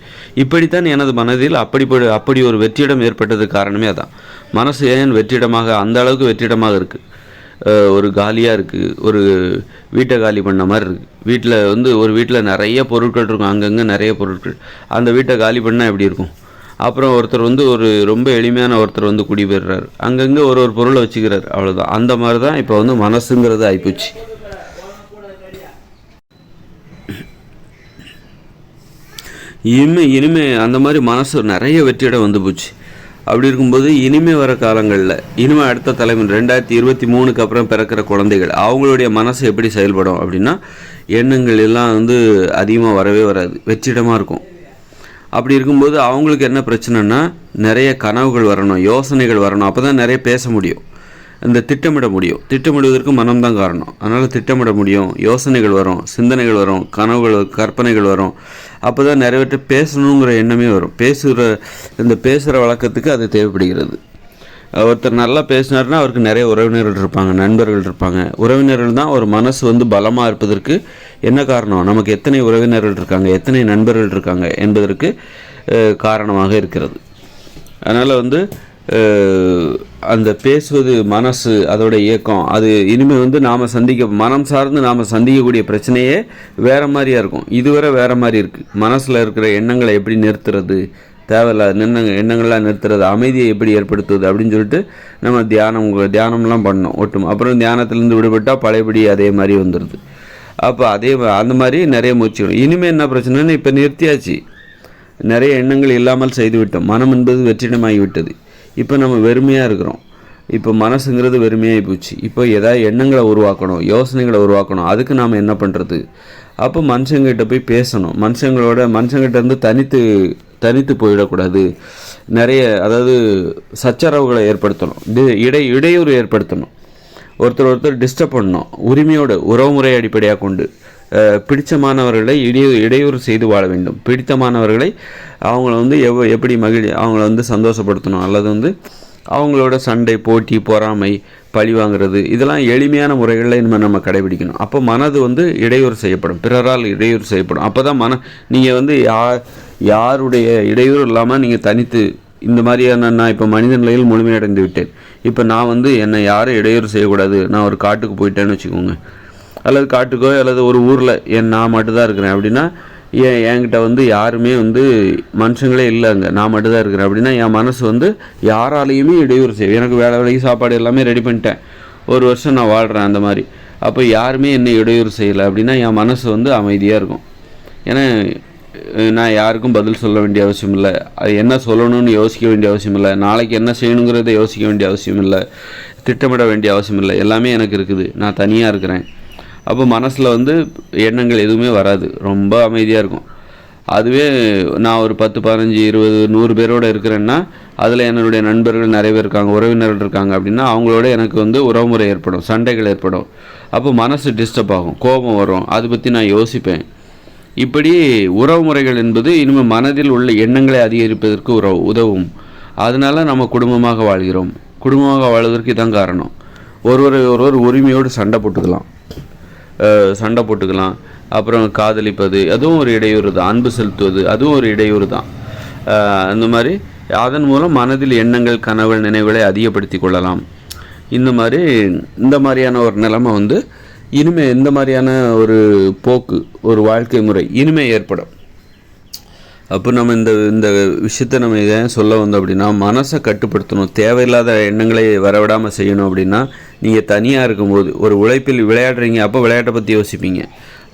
A: இப்படித்தான் எனது மனதில் அப்படி ஒரு வெற்றிடம் ஏற்பட்டது. காரணமே அதான். மனசு ஏன் வெற்றிடமாக அந்த அளவுக்கு வெற்றிடமாக இருக்குது. ஒரு காலியாக இருக்குது, ஒரு வீட்டை காலி பண்ண மாதிரி இருக்குது. வீட்டில் வந்து ஒரு வீட்டில் நிறைய பொருட்கள் இருக்கும், அங்கங்கே நிறைய பொருட்கள். அந்த வீட்டை காலி பண்ணால் எப்படி இருக்கும்? அப்புறம் ஒருத்தர் வந்து ஒரு ரொம்ப எளிமையான ஒருத்தர் வந்து குடிபெறுறாரு, அங்கங்கே ஒரு ஒரு பொருளை வச்சுக்கிறார், அவ்வளோதான். அந்த மாதிரி தான் இப்போ வந்து மனசுங்கிறது ஆகிப்போச்சு. இனிமே அந்த மாதிரி மனசு நிறைய வெற்றியிட வந்து போச்சு. அப்படி இருக்கும்போது இனிமேல் வர காலங்களில் இனிமேல் அடுத்த தலைமுறை 2023 அப்புறம் பிறக்கிற குழந்தைகள் அவங்களுடைய மனசு எப்படி செயல்படும் அப்படின்னா, எண்ணங்கள் எல்லாம் வந்து அதிகமாக வரவே வராது, வெற்றிடமாக இருக்கும். அப்படி இருக்கும்போது அவங்களுக்கு என்ன பிரச்சனைனா, நிறைய கனவுகள் வரணும், யோசனைகள் வரணும், அப்போ தான் நிறைய பேச முடியும், இந்த திட்டமிட முடியும். திட்டமிடுவதற்கு மனம்தான் காரணம். அதனால் திட்டமிட முடியும், யோசனைகள் வரும், சிந்தனைகள் வரும், கனவுகள் கற்பனைகள் வரும். அப்போ தான் நிறைவேற்ற பேசணுங்கிற எண்ணமே வரும். பேசுகிற வழக்கத்துக்கு அது தேவைப்படுகிறது. ஒருத்தர் நல்லா பேசினார்னா அவருக்கு நிறைய உறவினர்கள் இருப்பாங்க, நண்பர்கள் இருப்பாங்க. உறவினர்கள் தான் ஒரு மனசு வந்து பலமாக இருப்பதற்கு என்ன காரணம், நமக்கு எத்தனை உறவினர்கள் இருக்காங்க, எத்தனை நண்பர்கள் இருக்காங்க என்பதற்கு காரணமாக இருக்கிறது. அதனால் வந்து அந்த பேசுவது மனசு, அதோட இயக்கம், அது இனிமேல் வந்து மனம் சார்ந்து நாம் சந்திக்கக்கூடிய பிரச்சனையே வேறு மாதிரியாக இருக்கும். இதுவரை வேறு மாதிரி இருக்குது. மனசில் இருக்கிற எண்ணங்களை எப்படி நிறுத்துறது, தேவையில்லாத எண்ணங்கள்லாம் நிறுத்துறது, அமைதியை எப்படி ஏற்படுத்துவது அப்படின்னு சொல்லிட்டு நம்ம தியானம்லாம் பண்ணோம் ஒட்டும். அப்புறம் தியானத்துலேருந்து விடுபட்டால் பழையபடி அதே மாதிரி வந்துடுது. அப்போ அந்த மாதிரி நிறைய முயற்சிகள். இனிமேல் என்ன பிரச்சனைன்னு இப்போ நிறுத்தியாச்சு, நிறைய எண்ணங்கள் இல்லாமல் செய்துவிட்டோம். மனம் என்பது வெற்றிடமாகிவிட்டது. இப்போ நம்ம வெறுமையாக இருக்கிறோம். இப்போ மனசுங்கிறது வெறுமையாகி போச்சு. இப்போ ஏதாவது எண்ணங்களை உருவாக்கணும், யோசனைகளை உருவாக்கணும். அதுக்கு நாம் என்ன பண்ணுறது? அப்போ மனுஷங்கிட்ட போய் பேசணும். மனுஷங்கிட்ட இருந்து தனித்து போயிடக்கூடாது. அதாவது சச்சரவுகளை ஏற்படுத்தணும், இடையூறு ஏற்படுத்தணும், ஒருத்தர் டிஸ்டர்ப் பண்ணணும். உரிமையோடு உறவுமுறை அடிப்படையாக கொண்டு பிடித்தமானவர்களை இடையூறு செய்து வாழ வேண்டும். பிடித்தமானவர்களை அவங்கள வந்து எப்படி அவங்கள வந்து சந்தோஷப்படுத்தணும், அல்லது வந்து அவங்களோட சண்டை, போட்டி, பொறாமை, பழி வாங்குறது, இதெல்லாம் எளிமையான முறைகளில் இனிமேல் நம்ம கடைபிடிக்கணும். அப்போ மனது வந்து இடையூறு செய்யப்படும், பிறரால் இடையூறு செய்யப்படும். அப்போ தான் நீங்கள் வந்து யாருடைய இடையூறு இல்லாமல் நீங்கள் தனித்து இந்த மாதிரியான நான் இப்போ மனித நிலையில் முழுமையடைந்து விட்டேன். இப்போ நான் வந்து என்னை யாரும் இடையூறு செய்யக்கூடாது. நான் ஒரு காட்டுக்கு போயிட்டேன்னு வச்சுக்கோங்க, அல்லது காட்டுக்கோ அல்லது ஒரு ஊரில் நான் மட்டும்தான் இருக்கிறேன் அப்படின்னா, என்கிட்ட வந்து யாருமே வந்து மனுஷங்களே இல்லைங்க, நான் மட்டும்தான் இருக்கிறேன் அப்படின்னா, என் மனசு வந்து யாராலையுமே இடையூறு செய்யும். எனக்கு வேலைக்கு சாப்பாடு எல்லாமே ரெடி பண்ணிட்டேன், ஒரு வருஷம் நான் வாழ்கிறேன் அந்த மாதிரி. அப்போ யாருமே என்னை இடையூறு செய்யலை அப்படின்னா என் மனசு வந்து அமைதியாக இருக்கும். ஏன்னா நான் யாருக்கும் பதில் சொல்ல வேண்டிய அவசியம் இல்லை, அது என்ன சொல்லணும்னு யோசிக்க வேண்டிய அவசியம் இல்லை, நாளைக்கு என்ன செய்யணுங்கிறத யோசிக்க வேண்டிய அவசியம் இல்லை, திட்டமிட வேண்டிய அவசியம் இல்லை, எல்லாமே எனக்கு இருக்குது, நான் தனியாக இருக்கிறேன். அப்போ மனசில் வந்து எண்ணங்கள் எதுவுமே வராது, ரொம்ப அமைதியாக இருக்கும். அதுவே நான் ஒரு 10, 15, 20, 100 பேரோடு இருக்கிறேன்னா, அதில் என்னுடைய நண்பர்கள் நிறைய பேர் இருக்காங்க, உறவினர்கள் இருக்காங்க அப்படின்னா அவங்களோட எனக்கு வந்து உறவுமுறை ஏற்படும், சண்டைகள் ஏற்படும். அப்போ மனசு டிஸ்டர்ப் ஆகும், கோபம் வரும், அதை பற்றி நான் யோசிப்பேன். இப்படி உறவுமுறைகள் என்பது இனிமேல் மனதில் உள்ள எண்ணங்களை அதிகரிப்பதற்கு உதவும். அதனால நம்ம குடும்பமாக வாழ்கிறோம். குடும்பமாக வாழ்வதற்கு இதான் காரணம். ஒருவர் உரிமையோடு சண்டை போட்டுக்கலாம். அப்புறம் காதலிப்பது, அதுவும் ஒரு இடையூறு தான். அன்பு செலுத்துவது, அதுவும் ஒரு இடையூறு தான். அந்த மாதிரி அதன் மூலம் மனதில் எண்ணங்கள், கனவுகள், நினைவுகளை அதிகப்படுத்தி கொள்ளலாம். இந்த மாதிரியான ஒரு நிலைமை வந்து இனிமேல் இந்த மாதிரியான ஒரு போக்கு, ஒரு வாழ்க்கை முறை இனிமேல் ஏற்படும். அப்போ நம்ம இந்த விஷயத்தை நம்ம ஏன் சொல்ல வந்தோம் அப்படின்னா, மனசை கட்டுப்படுத்தணும், தேவையில்லாத எண்ணங்களை வரவிடாமல் செய்யணும். அப்படின்னா நீங்கள் தனியாக இருக்கும்போது ஒரு உழைப்பில் விளையாடுறீங்க, அப்போ விளையாட்டை பற்றி யோசிப்பீங்க,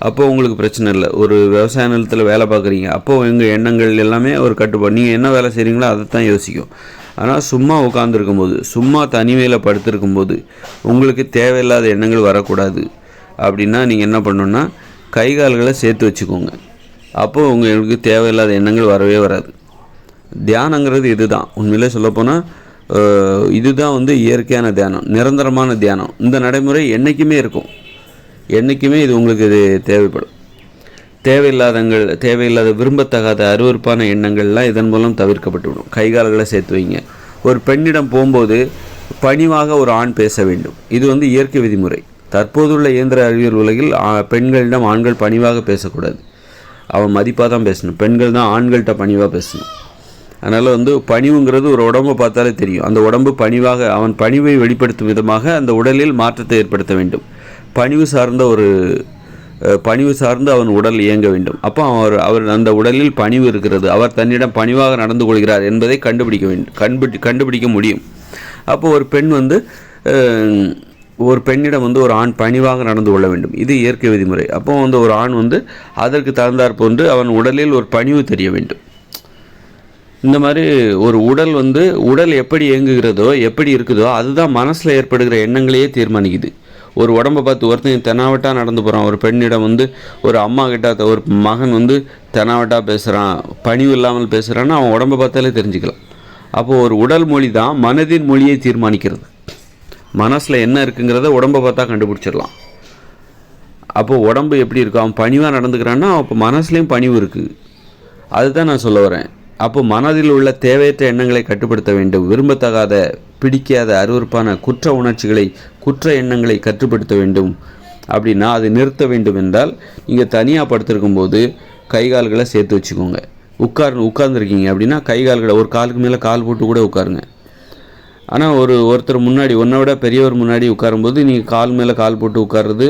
A: அப்போ உங்களுக்கு பிரச்சனை இல்லை. ஒரு விவசாய நிலத்தில் வேலை பார்க்குறீங்க, அப்போது எங்கள் எண்ணங்கள் எல்லாமே ஒரு கட்டுப்பாடு, நீங்கள் என்ன வேலை செய்கிறீங்களோ அதை தான் யோசிக்கும். ஆனால் சும்மா உட்காந்துருக்கும்போது, சும்மா தனிமையில் படுத்திருக்கும்போது உங்களுக்கு தேவையில்லாத எண்ணங்கள் வரக்கூடாது அப்படின்னா நீங்கள் என்ன பண்ணணுன்னா, கை கால்களை சேர்த்து வச்சுக்கோங்க. அப்போது உங்களுக்கு தேவையில்லாத எண்ணங்கள் வரவே வராது. தியானங்கிறது இதுதான். உண்மையிலே சொல்லப்போனால் இதுதான் வந்து இயற்கையான தியானம், நிரந்தரமான தியானம். இந்த நடைமுறை என்றைக்குமே இருக்கும், என்றைக்குமே இது உங்களுக்கு தேவைப்படும். தேவையில்லாத விரும்பத்தகாத அருவருப்பான எண்ணங்கள்லாம் இதன் மூலம் தவிர்க்கப்பட்டுவிடும். கைகால்களை சேர்த்து வைங்க. ஒரு பெண்ணிடம் போகும்போது பணிவாக ஒரு ஆண் பேச வேண்டும். இது வந்து இயற்கை விதிமுறை. தற்போதுள்ள இயந்திர அறிவியல் உலகில் பெண்களிடம் ஆண்கள் பணிவாக பேசக்கூடாது, அவன் மதிப்பாக தான் பேசணும். பெண்கள் தான் ஆண்கள்கிட்ட பணிவாக பேசணும். அதனால் வந்து பணிவுங்கிறது ஒரு உடம்பை பார்த்தாலே தெரியும். அந்த உடம்பு பணிவாக, அவன் பணிவை வெளிப்படுத்தும் விதமாக அந்த உடலில் மாற்றத்தை ஏற்படுத்த வேண்டும். பணிவு சார்ந்து அவன் உடல் இயங்க வேண்டும். அப்போ அவர் அந்த உடலில் பணிவு இருக்கிறது, அவர் தன்னிடம் பணிவாக நடந்து கொள்கிறார் என்பதை கண்டுபிடிக்க முடியும். அப்போ ஒரு பெண் வந்து ஒரு பெண்ணிடம் வந்து ஒரு ஆண் பணிவாக நடந்து கொள்ள வேண்டும். இது இயற்கை விதிமுறை. அப்போ வந்து ஒரு ஆண் வந்து அதற்கு தகுந்தாற் போன்று அவன் உடலில் ஒரு பணிவு தெரிய வேண்டும். இந்த மாதிரி ஒரு உடல் எப்படி இயங்குகிறதோ, எப்படி இருக்குதோ, அதுதான் மனசில் ஏற்படுகிற எண்ணங்களையே தீர்மானிக்குது. ஒரு உடம்பை பார்த்து ஒருத்தன் தெனாவட்டாக நடந்து போகிறான், ஒரு பெண்ணிடம் வந்து ஒரு அம்மா கிட்ட ஒரு மகன் வந்து தெனாவட்டாக பேசுகிறான், பணிவு இல்லாமல் பேசுகிறான்னு அவன் உடம்பை பார்த்தாலே தெரிஞ்சுக்கலாம். அப்போது ஒரு உடல் மொழி தான் மனதின் மொழியை தீர்மானிக்கிறது. மனசில் என்ன இருக்குங்கிறத உடம்பை பார்த்தா கண்டுபிடிச்சிடலாம். அப்போது உடம்பு எப்படி இருக்கும், அவன் பணிவாக நடந்துக்கிறான்னா அப்போ மனசுலேயும் பணிவு இருக்குது. அதுதான் நான் சொல்ல வரேன். அப்போ மனதில் உள்ள தேவையற்ற எண்ணங்களை கட்டுப்படுத்த வேண்டும். விரும்பத்தகாத, பிடிக்காத, அருவருப்பான குற்ற எண்ணங்களை கட்டுப்படுத்த வேண்டும். அப்படின்னா அது நிறுத்த வேண்டும் என்றால் நீங்கள் தனியாக படுத்திருக்கும் போது கை கால்களை சேர்த்து வச்சுக்கோங்க. உட்கார்ந்துருக்கீங்க அப்படின்னா கை கால்களை ஒரு காலுக்கு மேலே கால் போட்டு கூட உட்காருங்க. ஆனால் ஒருத்தர் முன்னாடி, ஒன்றை விட பெரியவர் முன்னாடி உட்காரும்போது நீங்கள் கால் மேலே கால் போட்டு உட்கார்றது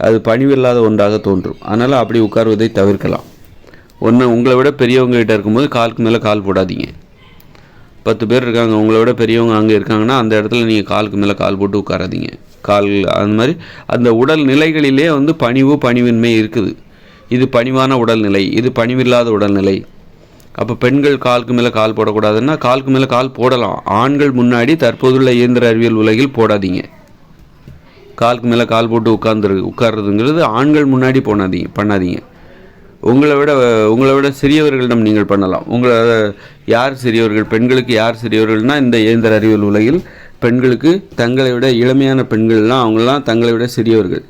A: அது பணிவில்லாத ஒன்றாக தோன்றும். அதனால் அப்படி உட்காருவதை தவிர்க்கலாம். உங்களை விட பெரியவங்க கிட்ட இருக்கும்போது காலுக்கு மேலே கால் போடாதீங்க. 10 பேர் இருக்காங்க, உங்களை விட பெரியவங்க அங்கே இருக்காங்கன்னா அந்த இடத்துல நீங்கள் காலுக்கு மேலே கால் போட்டு உட்காராதீங்க. அந்த மாதிரி அந்த உடல் நிலைகளிலே வந்து பணிவின்மை இருக்குது. இது பணிவான உடல்நிலை, இது பணிவில்லாத உடல்நிலை. அப்போ பெண்கள் காலுக்கு மேலே கால் போடக்கூடாதுன்னா காலுக்கு மேலே கால் போடலாம். ஆண்கள் முன்னாடி தற்போதுள்ள இயந்திர அறிவியல் உலகில் போடாதீங்க. காலுக்கு மேலே கால் போட்டு உட்கார்றதுங்கிறது ஆண்கள் முன்னாடி பண்ணாதீங்க. உங்களை விட சிறியவர்களிடம் நீங்கள் பண்ணலாம். யார் சிறியவர்கள், பெண்களுக்கு யார் சிறியவர்கள்னால் இந்த இயந்திர அறிவியல் உலகில் பெண்களுக்கு தங்களை விட இளமையான பெண்கள்லாம் அவங்களாம் தங்களை விட சிறியவர்கள்.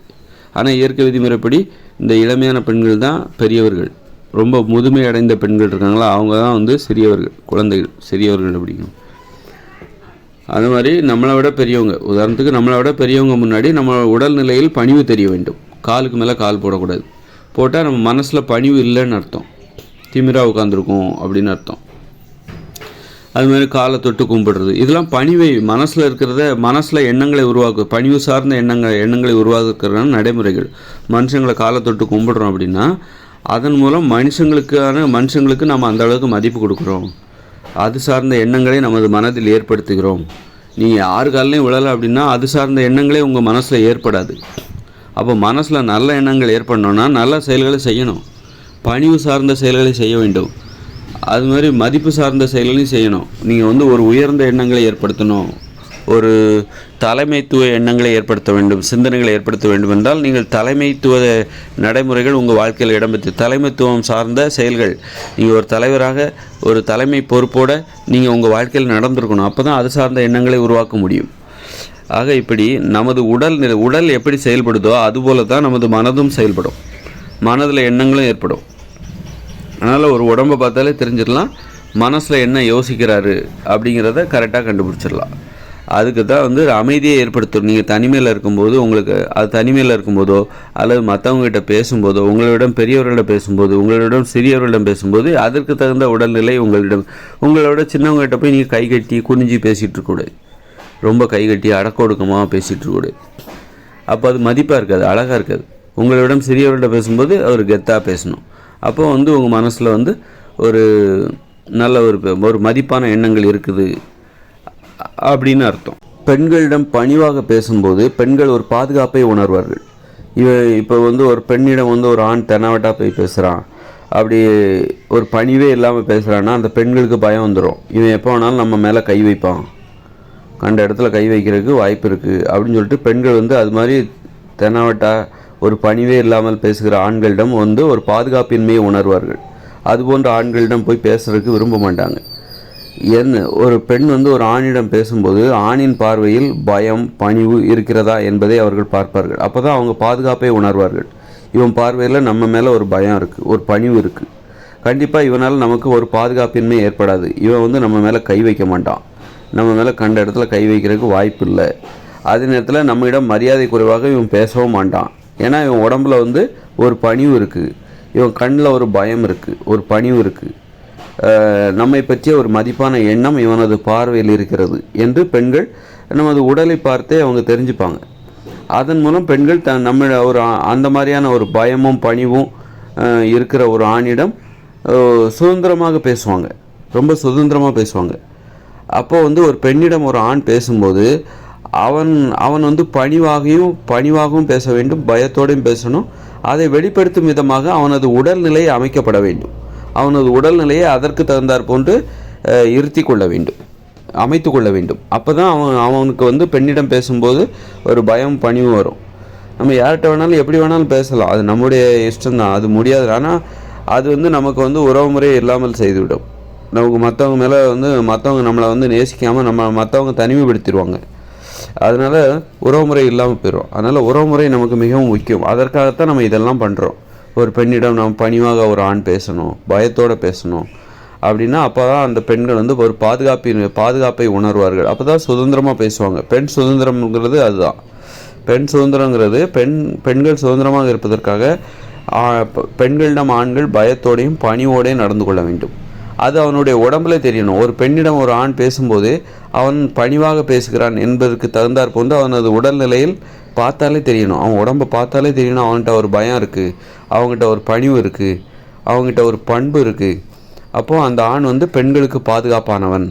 A: ஆனால் இயற்கை விதிமுறைப்படி இந்த இளமையான பெண்கள் தான் பெரியவர்கள். ரொம்ப முதுமை அடைந்த பெண்கள் இருக்காங்களா, அவங்க தான் வந்து சிறியவர்கள், குழந்தைகள், சிறியவர்கள் அப்படிங்கும். அது மாதிரி நம்மளை விட பெரியவங்க, உதாரணத்துக்கு நம்மளை விட பெரியவங்க முன்னாடி நம்ம உடல்நிலையில் பணிவு தெரிய வேண்டும். காலுக்கு மேலே கால் போடக்கூடாது. போட்டால் நம்ம மனசில் பணிவு இல்லைன்னு அர்த்தம், திமிராக உட்காந்துருக்கும் அப்படின்னு அர்த்தம். அதுமாதிரி காலை தொட்டு கும்பிடுறது, இதெல்லாம் பணிவை மனசில் எண்ணங்களை பணிவு சார்ந்த எண்ணங்களை உருவாக்குறதுக்கான நடைமுறைகள். மனுஷங்களை காலை தொட்டு கும்பிடுறோம் அப்படின்னா அதன் மூலம் மனுஷங்களுக்கு நம்ம அந்த அளவுக்கு மதிப்பு கொடுக்குறோம். அது சார்ந்த எண்ணங்களை நமது மனதில் ஏற்படுத்துகிறோம். நீங்கள் யாரு காலையும் விழலை அப்படின்னா அது சார்ந்த எண்ணங்களே உங்கள் மனசில் ஏற்படாது. அப்போ மனசில் நல்ல எண்ணங்கள் ஏற்படணும்னா நல்ல செயல்களை செய்யணும். பணிவு சார்ந்த செயல்களை செய்ய வேண்டும். அது மாதிரி மதிப்பு சார்ந்த செயல்களையும் செய்யணும். நீங்கள் வந்து ஒரு உயர்ந்த எண்ணங்களை ஏற்படுத்தணும், ஒரு தலைமைத்துவ எண்ணங்களை ஏற்படுத்த வேண்டும், சிந்தனைகளை ஏற்படுத்த வேண்டும் என்றால் நீங்கள் தலைமைத்துவ நடைமுறைகள் உங்கள் வாழ்க்கையில் இடம்பெற்று தலைமைத்துவம் சார்ந்த செயல்கள், நீங்கள் ஒரு தலைவராக ஒரு தலைமை பொறுப்போடு நீங்கள் உங்கள் வாழ்க்கையில் நடந்திருக்கணும். அப்போ தான் அது சார்ந்த எண்ணங்களை உருவாக்க முடியும். ஆக இப்படி நமது உடல் எப்படி செயல்படுதோ அதுபோல தான் நமது மனதும் செயல்படும். மனதில் எண்ணங்களும் ஏற்படும். அதனால் ஒரு உடம்பை பார்த்தாலே தெரிஞ்சிடலாம் மனசில் என்ன யோசிக்கிறாரு அப்படிங்கிறத கரெக்டாக கண்டுபிடிச்சிடலாம். அதுக்கு தான் வந்து அமைதியை ஏற்படுத்தும். நீங்கள் தனிமையில் இருக்கும்போது தனிமையில் இருக்கும்போதோ அல்லது மற்றவங்ககிட்ட பேசும்போதோ, உங்களிடம் பெரியவர்களிடம் பேசும்போது, உங்களிடம் சிறியவர்களிடம் பேசும்போது அதற்கு தகுந்த உடல்நிலை உங்களோட சின்னவங்ககிட்ட போய் நீங்கள் கை கட்டி குனிஞ்சி பேசிகிட்டு இருக்கக்கூடாது. ரொம்ப கை கட்டி அடக்க ஒடுக்கமாக பேசிகிட்டு இருக்கக்கூடாது. அப்போ அது மதிப்பாக இருக்காது, அழகாக இருக்காது. உங்களிடம் சிறியவர்கிட்ட பேசும்போது அவர் கெத்தாக பேசணும். அப்போ வந்து உங்கள் மனசில் வந்து ஒரு நல்ல ஒரு மதிப்பான எண்ணங்கள் இருக்குது அப்படின்னு அர்த்தம். பெண்களிடம் பணிவாக பேசும்போது பெண்கள் ஒரு பாதுகாப்பை உணர்வார்கள். இப்போ வந்து ஒரு பெண்ணிடம் வந்து ஒரு ஆண் தெனாவட்டாக போய் பேசுகிறான், அப்படி ஒரு பணிவே இல்லாமல் பேசுகிறான்னா அந்த பெண்களுக்கு பயம் வந்துடும். இவன் எப்போ வேணாலும் நம்ம மேலே கை வைப்பான், கண்ட இடத்துல கை வைக்கிறதுக்கு வாய்ப்பு இருக்குது அப்படின்னு சொல்லிட்டு பெண்கள் வந்து அது மாதிரி தெனாவட்டா ஒரு பணிவே இல்லாமல் பேசுகிற ஆண்களிடம் வந்து ஒரு பாதுகாப்பின்மையை உணர்வார்கள். அதுபோன்ற ஆண்களிடம் போய் பேசுறதுக்கு விரும்ப மாட்டாங்க. ஒரு பெண் வந்து ஒரு ஆணிடம் பேசும்போது ஆணின் பார்வையில் பயம், பணிவு இருக்கிறதா என்பதை அவர்கள் பார்ப்பார்கள். அப்போ தான் அவங்க பாதுகாப்பை உணர்வார்கள். இவன் பார்வையில் நம்ம மேலே ஒரு பயம் இருக்குது, ஒரு பணிவு இருக்குது, கண்டிப்பாக இவனால் நமக்கு ஒரு பாதுகாப்பின்மை ஏற்படாது, இவன் வந்து நம்ம மேலே கை வைக்க மாட்டான், நம்ம மேலே கண்ட இடத்துல கை வைக்கிறதுக்கு வாய்ப்பு இல்லை. அதே நேரத்தில் நம்மிடம் மரியாதை குறைவாக இவன் பேசவும் மாட்டான். ஏன்னா இவன் உடம்புல வந்து ஒரு பணிவு இருக்குது, இவன் கண்ணில் ஒரு பயம் இருக்குது, ஒரு பணிவு இருக்குது. நம்மை பற்றிய ஒரு மதிப்பான எண்ணம் இவனது பார்வையில் இருக்கிறது என்று பெண்கள் நமது உடலை பார்த்தே அவங்க தெரிஞ்சுப்பாங்க. அதன் மூலம் பெண்கள் நம்ம ஒரு அந்த மாதிரியான ஒரு பயமும் பணிவும் இருக்கிற ஒரு ஆணிடம் சுதந்திரமாக பேசுவாங்க, ரொம்ப சுதந்திரமாக பேசுவாங்க. அப்போது ஒரு பெண்ணிடம் ஒரு ஆண் பேசும்போது அவன் பணிவாகவும் பேச வேண்டும், பயத்தோடையும் பேசணும். அதை வெளிப்படுத்தும் விதமாக அவனது உடல்நிலை அமைக்கப்பட வேண்டும். அவனது உடல்நிலையை அதற்கு தகுந்தாற் போன்று அமைத்து கொள்ள வேண்டும். அப்போ தான் அவனுக்கு பெண்ணிடம் பேசும்போது ஒரு பயம் பணிவு வரும். நம்ம யார்கிட்ட வேணாலும் எப்படி வேணாலும் பேசலாம், அது நம்முடைய இஷ்டம்தான், அது முடியாது. ஆனால் அது நமக்கு உறவு முறையை இல்லாமல் செய்துவிடும். நமக்கு மற்றவங்க மேலே மற்றவங்க நம்மளை நேசிக்காமல் மற்றவங்க தனிமைப்படுத்திடுவாங்க. அதனால் உறவுமுறை இல்லாமல் போயிடும். அதனால் உறவுமுறை நமக்கு மிகவும் முக்கியம். அதற்காகத்தான் நம்ம இதெல்லாம் பண்ணுறோம். ஒரு பெண்ணிடம் நம்ம பணிவாக ஒரு ஆண் பேசணும், பயத்தோடு பேசணும் அப்படின்னா அப்போ தான் அந்த பெண்கள் ஒரு பாதுகாப்பை உணர்வார்கள். அப்போ தான் சுதந்திரமாக பேசுவாங்க. பெண் சுதந்திரம்ங்கிறது அதுதான். பெண் சுதந்திரங்கிறது பெண்கள் சுதந்திரமாக இருப்பதற்காக பெண்களிடம் ஆண்கள் பயத்தோடையும் பணிவோடையும் நடந்து கொள்ள வேண்டும். அது அவனுடைய உடம்புல தெரியணும். ஒரு பெண்ணிடம் ஒரு ஆண் பேசும்போது அவன் பணிவாக பேசுகிறான் என்பதற்கு தகுந்தாற் போன்று அவனது உடல்நிலையில் பார்த்தாலே தெரியணும். அவன் உடம்பை பார்த்தாலே தெரியணும் அவன்கிட்ட ஒரு பயம் இருக்குது, அவங்ககிட்ட ஒரு பணிவு இருக்குது, அவங்ககிட்ட ஒரு பண்பு இருக்குது. அப்போது அந்த ஆண் பெண்களுக்கு பாதுகாப்பானவன்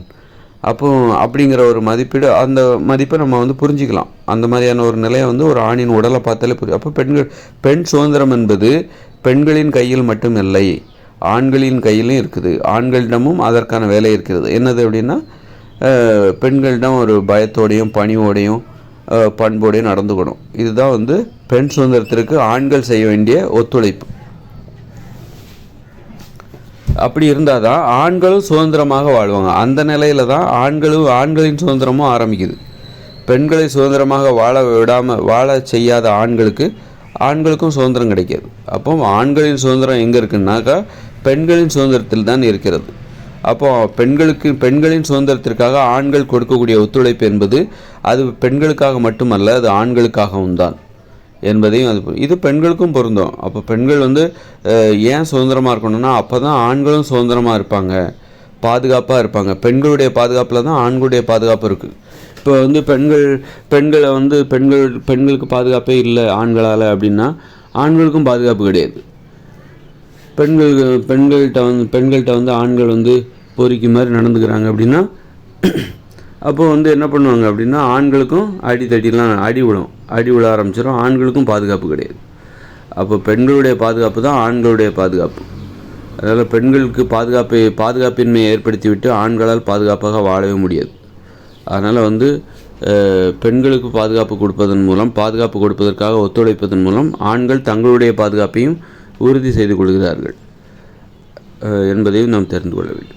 A: அப்படிங்கிற ஒரு அந்த மதிப்பை நம்ம புரிஞ்சிக்கலாம். அந்த மாதிரியான ஒரு நிலையை ஒரு ஆணின் உடலை பார்த்தாலே புரியும். அப்போ பெண் சுதந்திரம் என்பது பெண்களின் கையில் மட்டும் இல்லை, ஆண்களின் கையிலும் இருக்குது. ஆண்களிடமும் அதற்கான வேலை இருக்கிறது. என்னது அப்படின்னா பெண்களிடம் ஒரு பயத்தோடையும் பணிவோடையும் பண்போடையும் நடந்துக்கணும். இதுதான் பெண் சுதந்திரத்திற்கு ஆண்கள் செய்ய வேண்டிய ஒத்துழைப்பு. அப்படி இருந்தால் தான் ஆண்களும் சுதந்திரமாக வாழ்வாங்க. அந்த நிலையில் தான் ஆண்களின் சுதந்திரமும் ஆரம்பிக்குது. பெண்களை சுதந்திரமாக வாழ செய்யாத ஆண்களுக்கும் சுதந்திரம் கிடைக்காது. அப்போ ஆண்களின் சுதந்திரம் எங்கே இருக்குன்னாக்கா பெண்களின் சுதந்திரத்தில் தான் இருக்கிறது. அப்போது பெண்களின் சுதந்திரத்திற்காக ஆண்கள் கொடுக்கக்கூடிய ஒத்துழைப்பு என்பது அது பெண்களுக்காக மட்டுமல்ல, அது ஆண்களுக்காகவும் தான் என்பதையும் இது பெண்களுக்கும் பொருந்தும். அப்போ பெண்கள் ஏன் சுதந்திரமாக இருக்கணும்னா அப்போ தான் ஆண்களும் சுதந்திரமாக இருப்பாங்க, பாதுகாப்பாக இருப்பாங்க. பெண்களுடைய பாதுகாப்பில் தான் ஆண்களுடைய பாதுகாப்பு இருக்குது. இப்போ பெண்களுக்கு பாதுகாப்பே இல்லை ஆண்களால் அப்படின்னா ஆண்களுக்கும் பாதுகாப்பு கிடையாது. பெண்கள்கிட்ட ஆண்கள் பொறுக்கி மாதிரி நடந்துக்கிறாங்க அப்படின்னா அப்போது என்ன பண்ணுவாங்க அப்படின்னா ஆண்களுக்கும் அடி விழ ஆரம்பிச்சிடும். ஆண்களுக்கும் பாதுகாப்பு கிடையாது. அப்போ பெண்களுடைய பாதுகாப்பு தான் ஆண்களுடைய பாதுகாப்பு. அதனால் பெண்களுக்கு பாதுகாப்பின்மையை ஏற்படுத்திவிட்டு ஆண்களால் பாதுகாப்பாக வாழவே முடியாது. அதனால் பெண்களுக்கு பாதுகாப்பு கொடுப்பதற்காக ஒத்துழைப்பதன் மூலம் ஆண்கள் தங்களுடைய பாதுகாப்பையும் உறுதி செய்து கொள்கிறார்கள் என்பதையும் நாம் தெரிந்து கொள்ள வேண்டும்.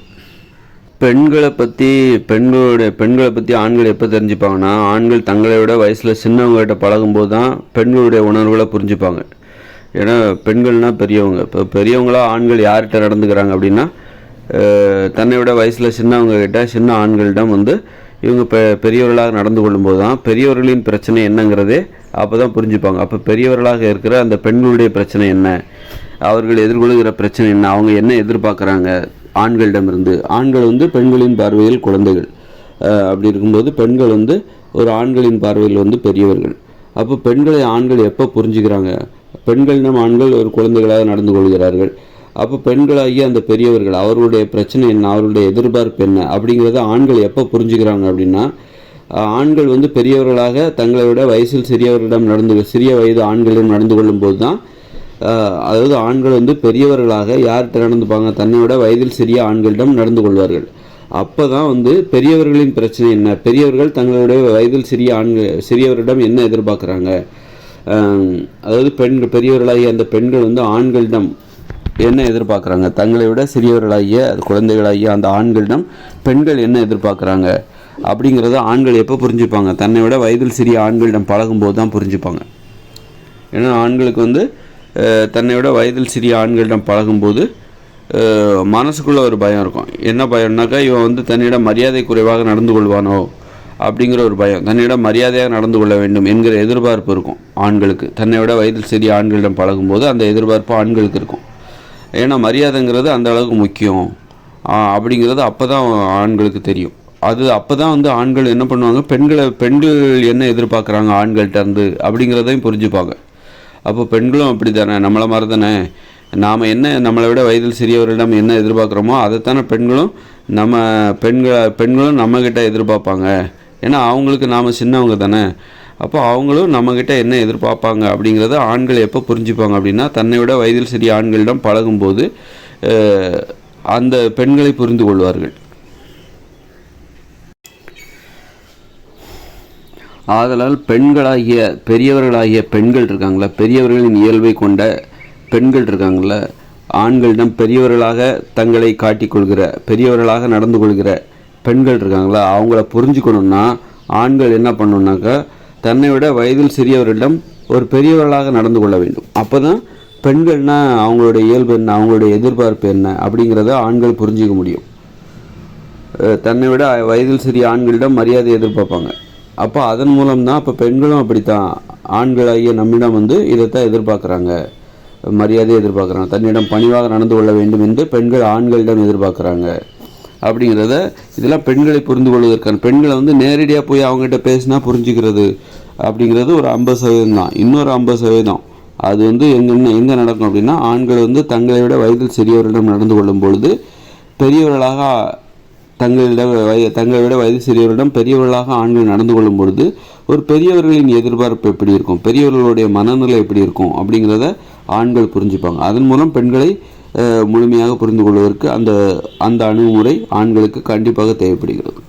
A: பெண்களை பற்றி ஆண்கள் எப்போ தெரிஞ்சுப்பாங்கன்னா ஆண்கள் தங்களை விட வயசில் சின்னவங்ககிட்ட பழகும்போது தான் பெண்களுடைய உணர்வுகளை புரிஞ்சுப்பாங்க. ஏன்னா பெண்கள்னால் பெரியவங்க. இப்போ பெரியவங்களாக ஆண்கள் யார்கிட்ட நடந்துக்கிறாங்க அப்படின்னா தன்னை விட வயசில் சின்னவங்ககிட்ட சின்ன ஆண்களிடம் இவங்க பெரியவர்களாக நடந்து கொள்ளும்போது தான் பெரியவர்களின் பிரச்சனை என்னங்கிறதே அப்போ தான் புரிஞ்சுப்பாங்க. அப்போ பெரியவர்களாக இருக்கிற அந்த பெண்களுடைய பிரச்சனை என்ன, அவர்கள் எதிர்கொள்கிற பிரச்சனை என்ன, அவங்க என்ன எதிர்பார்க்குறாங்க ஆண்களிடமிருந்து. ஆண்கள் பெண்களின் பார்வையில் குழந்தைகள். அப்படி இருக்கும்போது பெண்கள் ஒரு ஆண்களின் பார்வையில் பெரியவர்கள். அப்போ பெண்களை ஆண்கள் எப்போ புரிஞ்சுக்கிறாங்க, பெண்களிடம் ஆண்கள் ஒரு குழந்தைகளாக நடந்து கொள்கிறார்கள். அப்போ பெண்களாகி அந்த பெரியவர்கள் அவர்களுடைய பிரச்சனை என்ன, அவர்களுடைய எதிர்பார்ப்பு என்ன அப்படிங்கிறத ஆண்கள் எப்போ புரிஞ்சுக்கிறாங்க அப்படின்னா ஆண்கள் பெரியவர்களாக தங்களை விட வயசில் சிறிய வயது ஆண்களிடம் நடந்து கொள்ளும்போது தான், அதாவது ஆண்கள் பெரியவர்களாக யார்கிட்ட நடந்துப்பாங்க, தன்னை விட வயதில் சிறிய ஆண்களிடம் நடந்து கொள்வார்கள். அப்போ தான் பெரியவர்களின் பிரச்சனை என்ன, பெரியவர்கள் தங்களுடைய வயதில் சிறியவரிடம் என்ன எதிர்பார்க்குறாங்க, அதாவது பெரியவர்களாகிய அந்த பெண்கள் ஆண்களிடம் என்ன எதிர்பார்க்குறாங்க, தங்களை விட சிறியவர்களாகிய குழந்தைகளாகிய அந்த ஆண்களிடம் பெண்கள் என்ன எதிர்பார்க்குறாங்க அப்படிங்கிறத ஆண்கள் எப்போ புரிஞ்சுப்பாங்க, தன்னை விட வயதில் சிறிய ஆண்களிடம் பழகும்போது தான் புரிஞ்சுப்பாங்க. ஏன்னா ஆண்களுக்கு தன்னை விட வயதில் சிறிய ஆண்களிடம் பழகும்போது மனசுக்குள்ளே ஒரு பயம் இருக்கும். என்ன பயம்னாக்கா இவன் தன்னிடம் மரியாதை குறைவாக நடந்து கொள்வானோ அப்படிங்கிற ஒரு பயம், தன்னிடம் மரியாதையாக நடந்து கொள்ள வேண்டும் என்கிற எதிர்பார்ப்பு இருக்கும் ஆண்களுக்கு. தன்னை விட வயதில் சிறிய ஆண்களிடம் பழகும்போது அந்த எதிர்பார்ப்பு ஆண்களுக்கு இருக்கும். ஏன்னா மரியாதைங்கிறது அந்த அளவுக்கு முக்கியம் அப்படிங்கிறது அப்போ தான் ஆண்களுக்கு தெரியும். அது அப்போ தான் வந்து ஆண்கள் என்ன பண்ணுவாங்க, பெண்கள் என்ன எதிர்பார்க்குறாங்க ஆண்கள்கிட்ட இருந்து அப்படிங்கிறதையும் புரிஞ்சுப்பாங்க. அப்போ பெண்களும் அப்படி தானே, நம்மளை மாதிரி தானே, நாம் என்ன நம்மளை விட வயதில் சிறியவரிடம் என்ன எதிர்பார்க்குறோமோ அதைத்தானே பெண்களும் நம்மக்கிட்ட எதிர்பார்ப்பாங்க. ஏன்னா அவங்களுக்கு நாம் சின்னவங்க தானே. அப்போ அவங்களும் நம்மக்கிட்ட என்ன எதிர்பார்ப்பாங்க அப்படிங்கிறத ஆண்கள் எப்போ புரிஞ்சுப்பாங்க அப்படின்னா, தன்னை விட வயதில் சிறிய ஆண்களிடம் பழகும்போது அந்த பெண்களை புரிந்து கொள்வார்கள். ஆதலால் பெரியவர்களாகிய பெண்கள் இருக்காங்களா, பெரியவர்களின் இயல்பை கொண்ட பெண்கள் இருக்காங்கள, ஆண்களிடம் பெரியவர்களாக தங்களை காட்டிக்கொள்கிற, பெரியவர்களாக நடந்து கொள்கிற பெண்கள் இருக்காங்களா, அவங்கள புரிஞ்சுக்கணுன்னா ஆண்கள் என்ன பண்ணணுன்னாக்கா, தன்னை விட வயதில் சிறியவரிடம் ஒரு பெரியவர்களாக நடந்து கொள்ள வேண்டும். அப்போ தான் பெண்கள்னா அவங்களுடைய இயல்பு என்ன, அவங்களுடைய எதிர்பார்ப்பு என்ன அப்படிங்கிறத ஆண்கள் புரிஞ்சிக்க முடியும். தன்னை விட வயதில் சிறிய ஆண்களிடம் மரியாதை எதிர்பார்ப்பாங்க. அப்போ அதன் மூலம்தான் அப்போ பெண்களும் அப்படித்தான், ஆண்களாகிய நம்மிடம் வந்து இதைத்தான் எதிர்பார்க்குறாங்க, மரியாதையை எதிர்பார்க்குறாங்க, தன்னிடம் பணிவாக நடந்து கொள்ள வேண்டும் என்று பெண்கள் ஆண்களிடம் எதிர்பார்க்குறாங்க அப்படிங்கிறத, இதெல்லாம் பெண்களை புரிந்து கொள்வதற்கான, பெண்களை வந்து நேரடியாக போய் அவங்ககிட்ட பேசினா புரிஞ்சுக்கிறது அப்படிங்கிறது ஒரு 50% தான். இன்னொரு 50% அது வந்து எங்கே நடக்கும் அப்படின்னா, ஆண்கள் வந்து தங்களை விட வயதில் சிறியவர்களிடம் நடந்து கொள்ளும் பொழுது பெரியவர்களாக தங்களை விட வயது சிறியவரிடம் பெரியவர்களாக ஆண்கள் நடந்து கொள்ளும் பொழுது ஒரு பெரியவர்களின் எதிர்பார்ப்பு எப்படி இருக்கும், பெரியவர்களுடைய மனநிலை எப்படி இருக்கும் அப்படிங்கிறத ஆண்கள் புரிஞ்சுப்பாங்க. அதன் மூலம் பெண்களை முழுமையாக புரிந்து கொள்வதற்கு அந்த அணுகுமுறை ஆண்களுக்கு கண்டிப்பாக தேவைப்படுகிறது.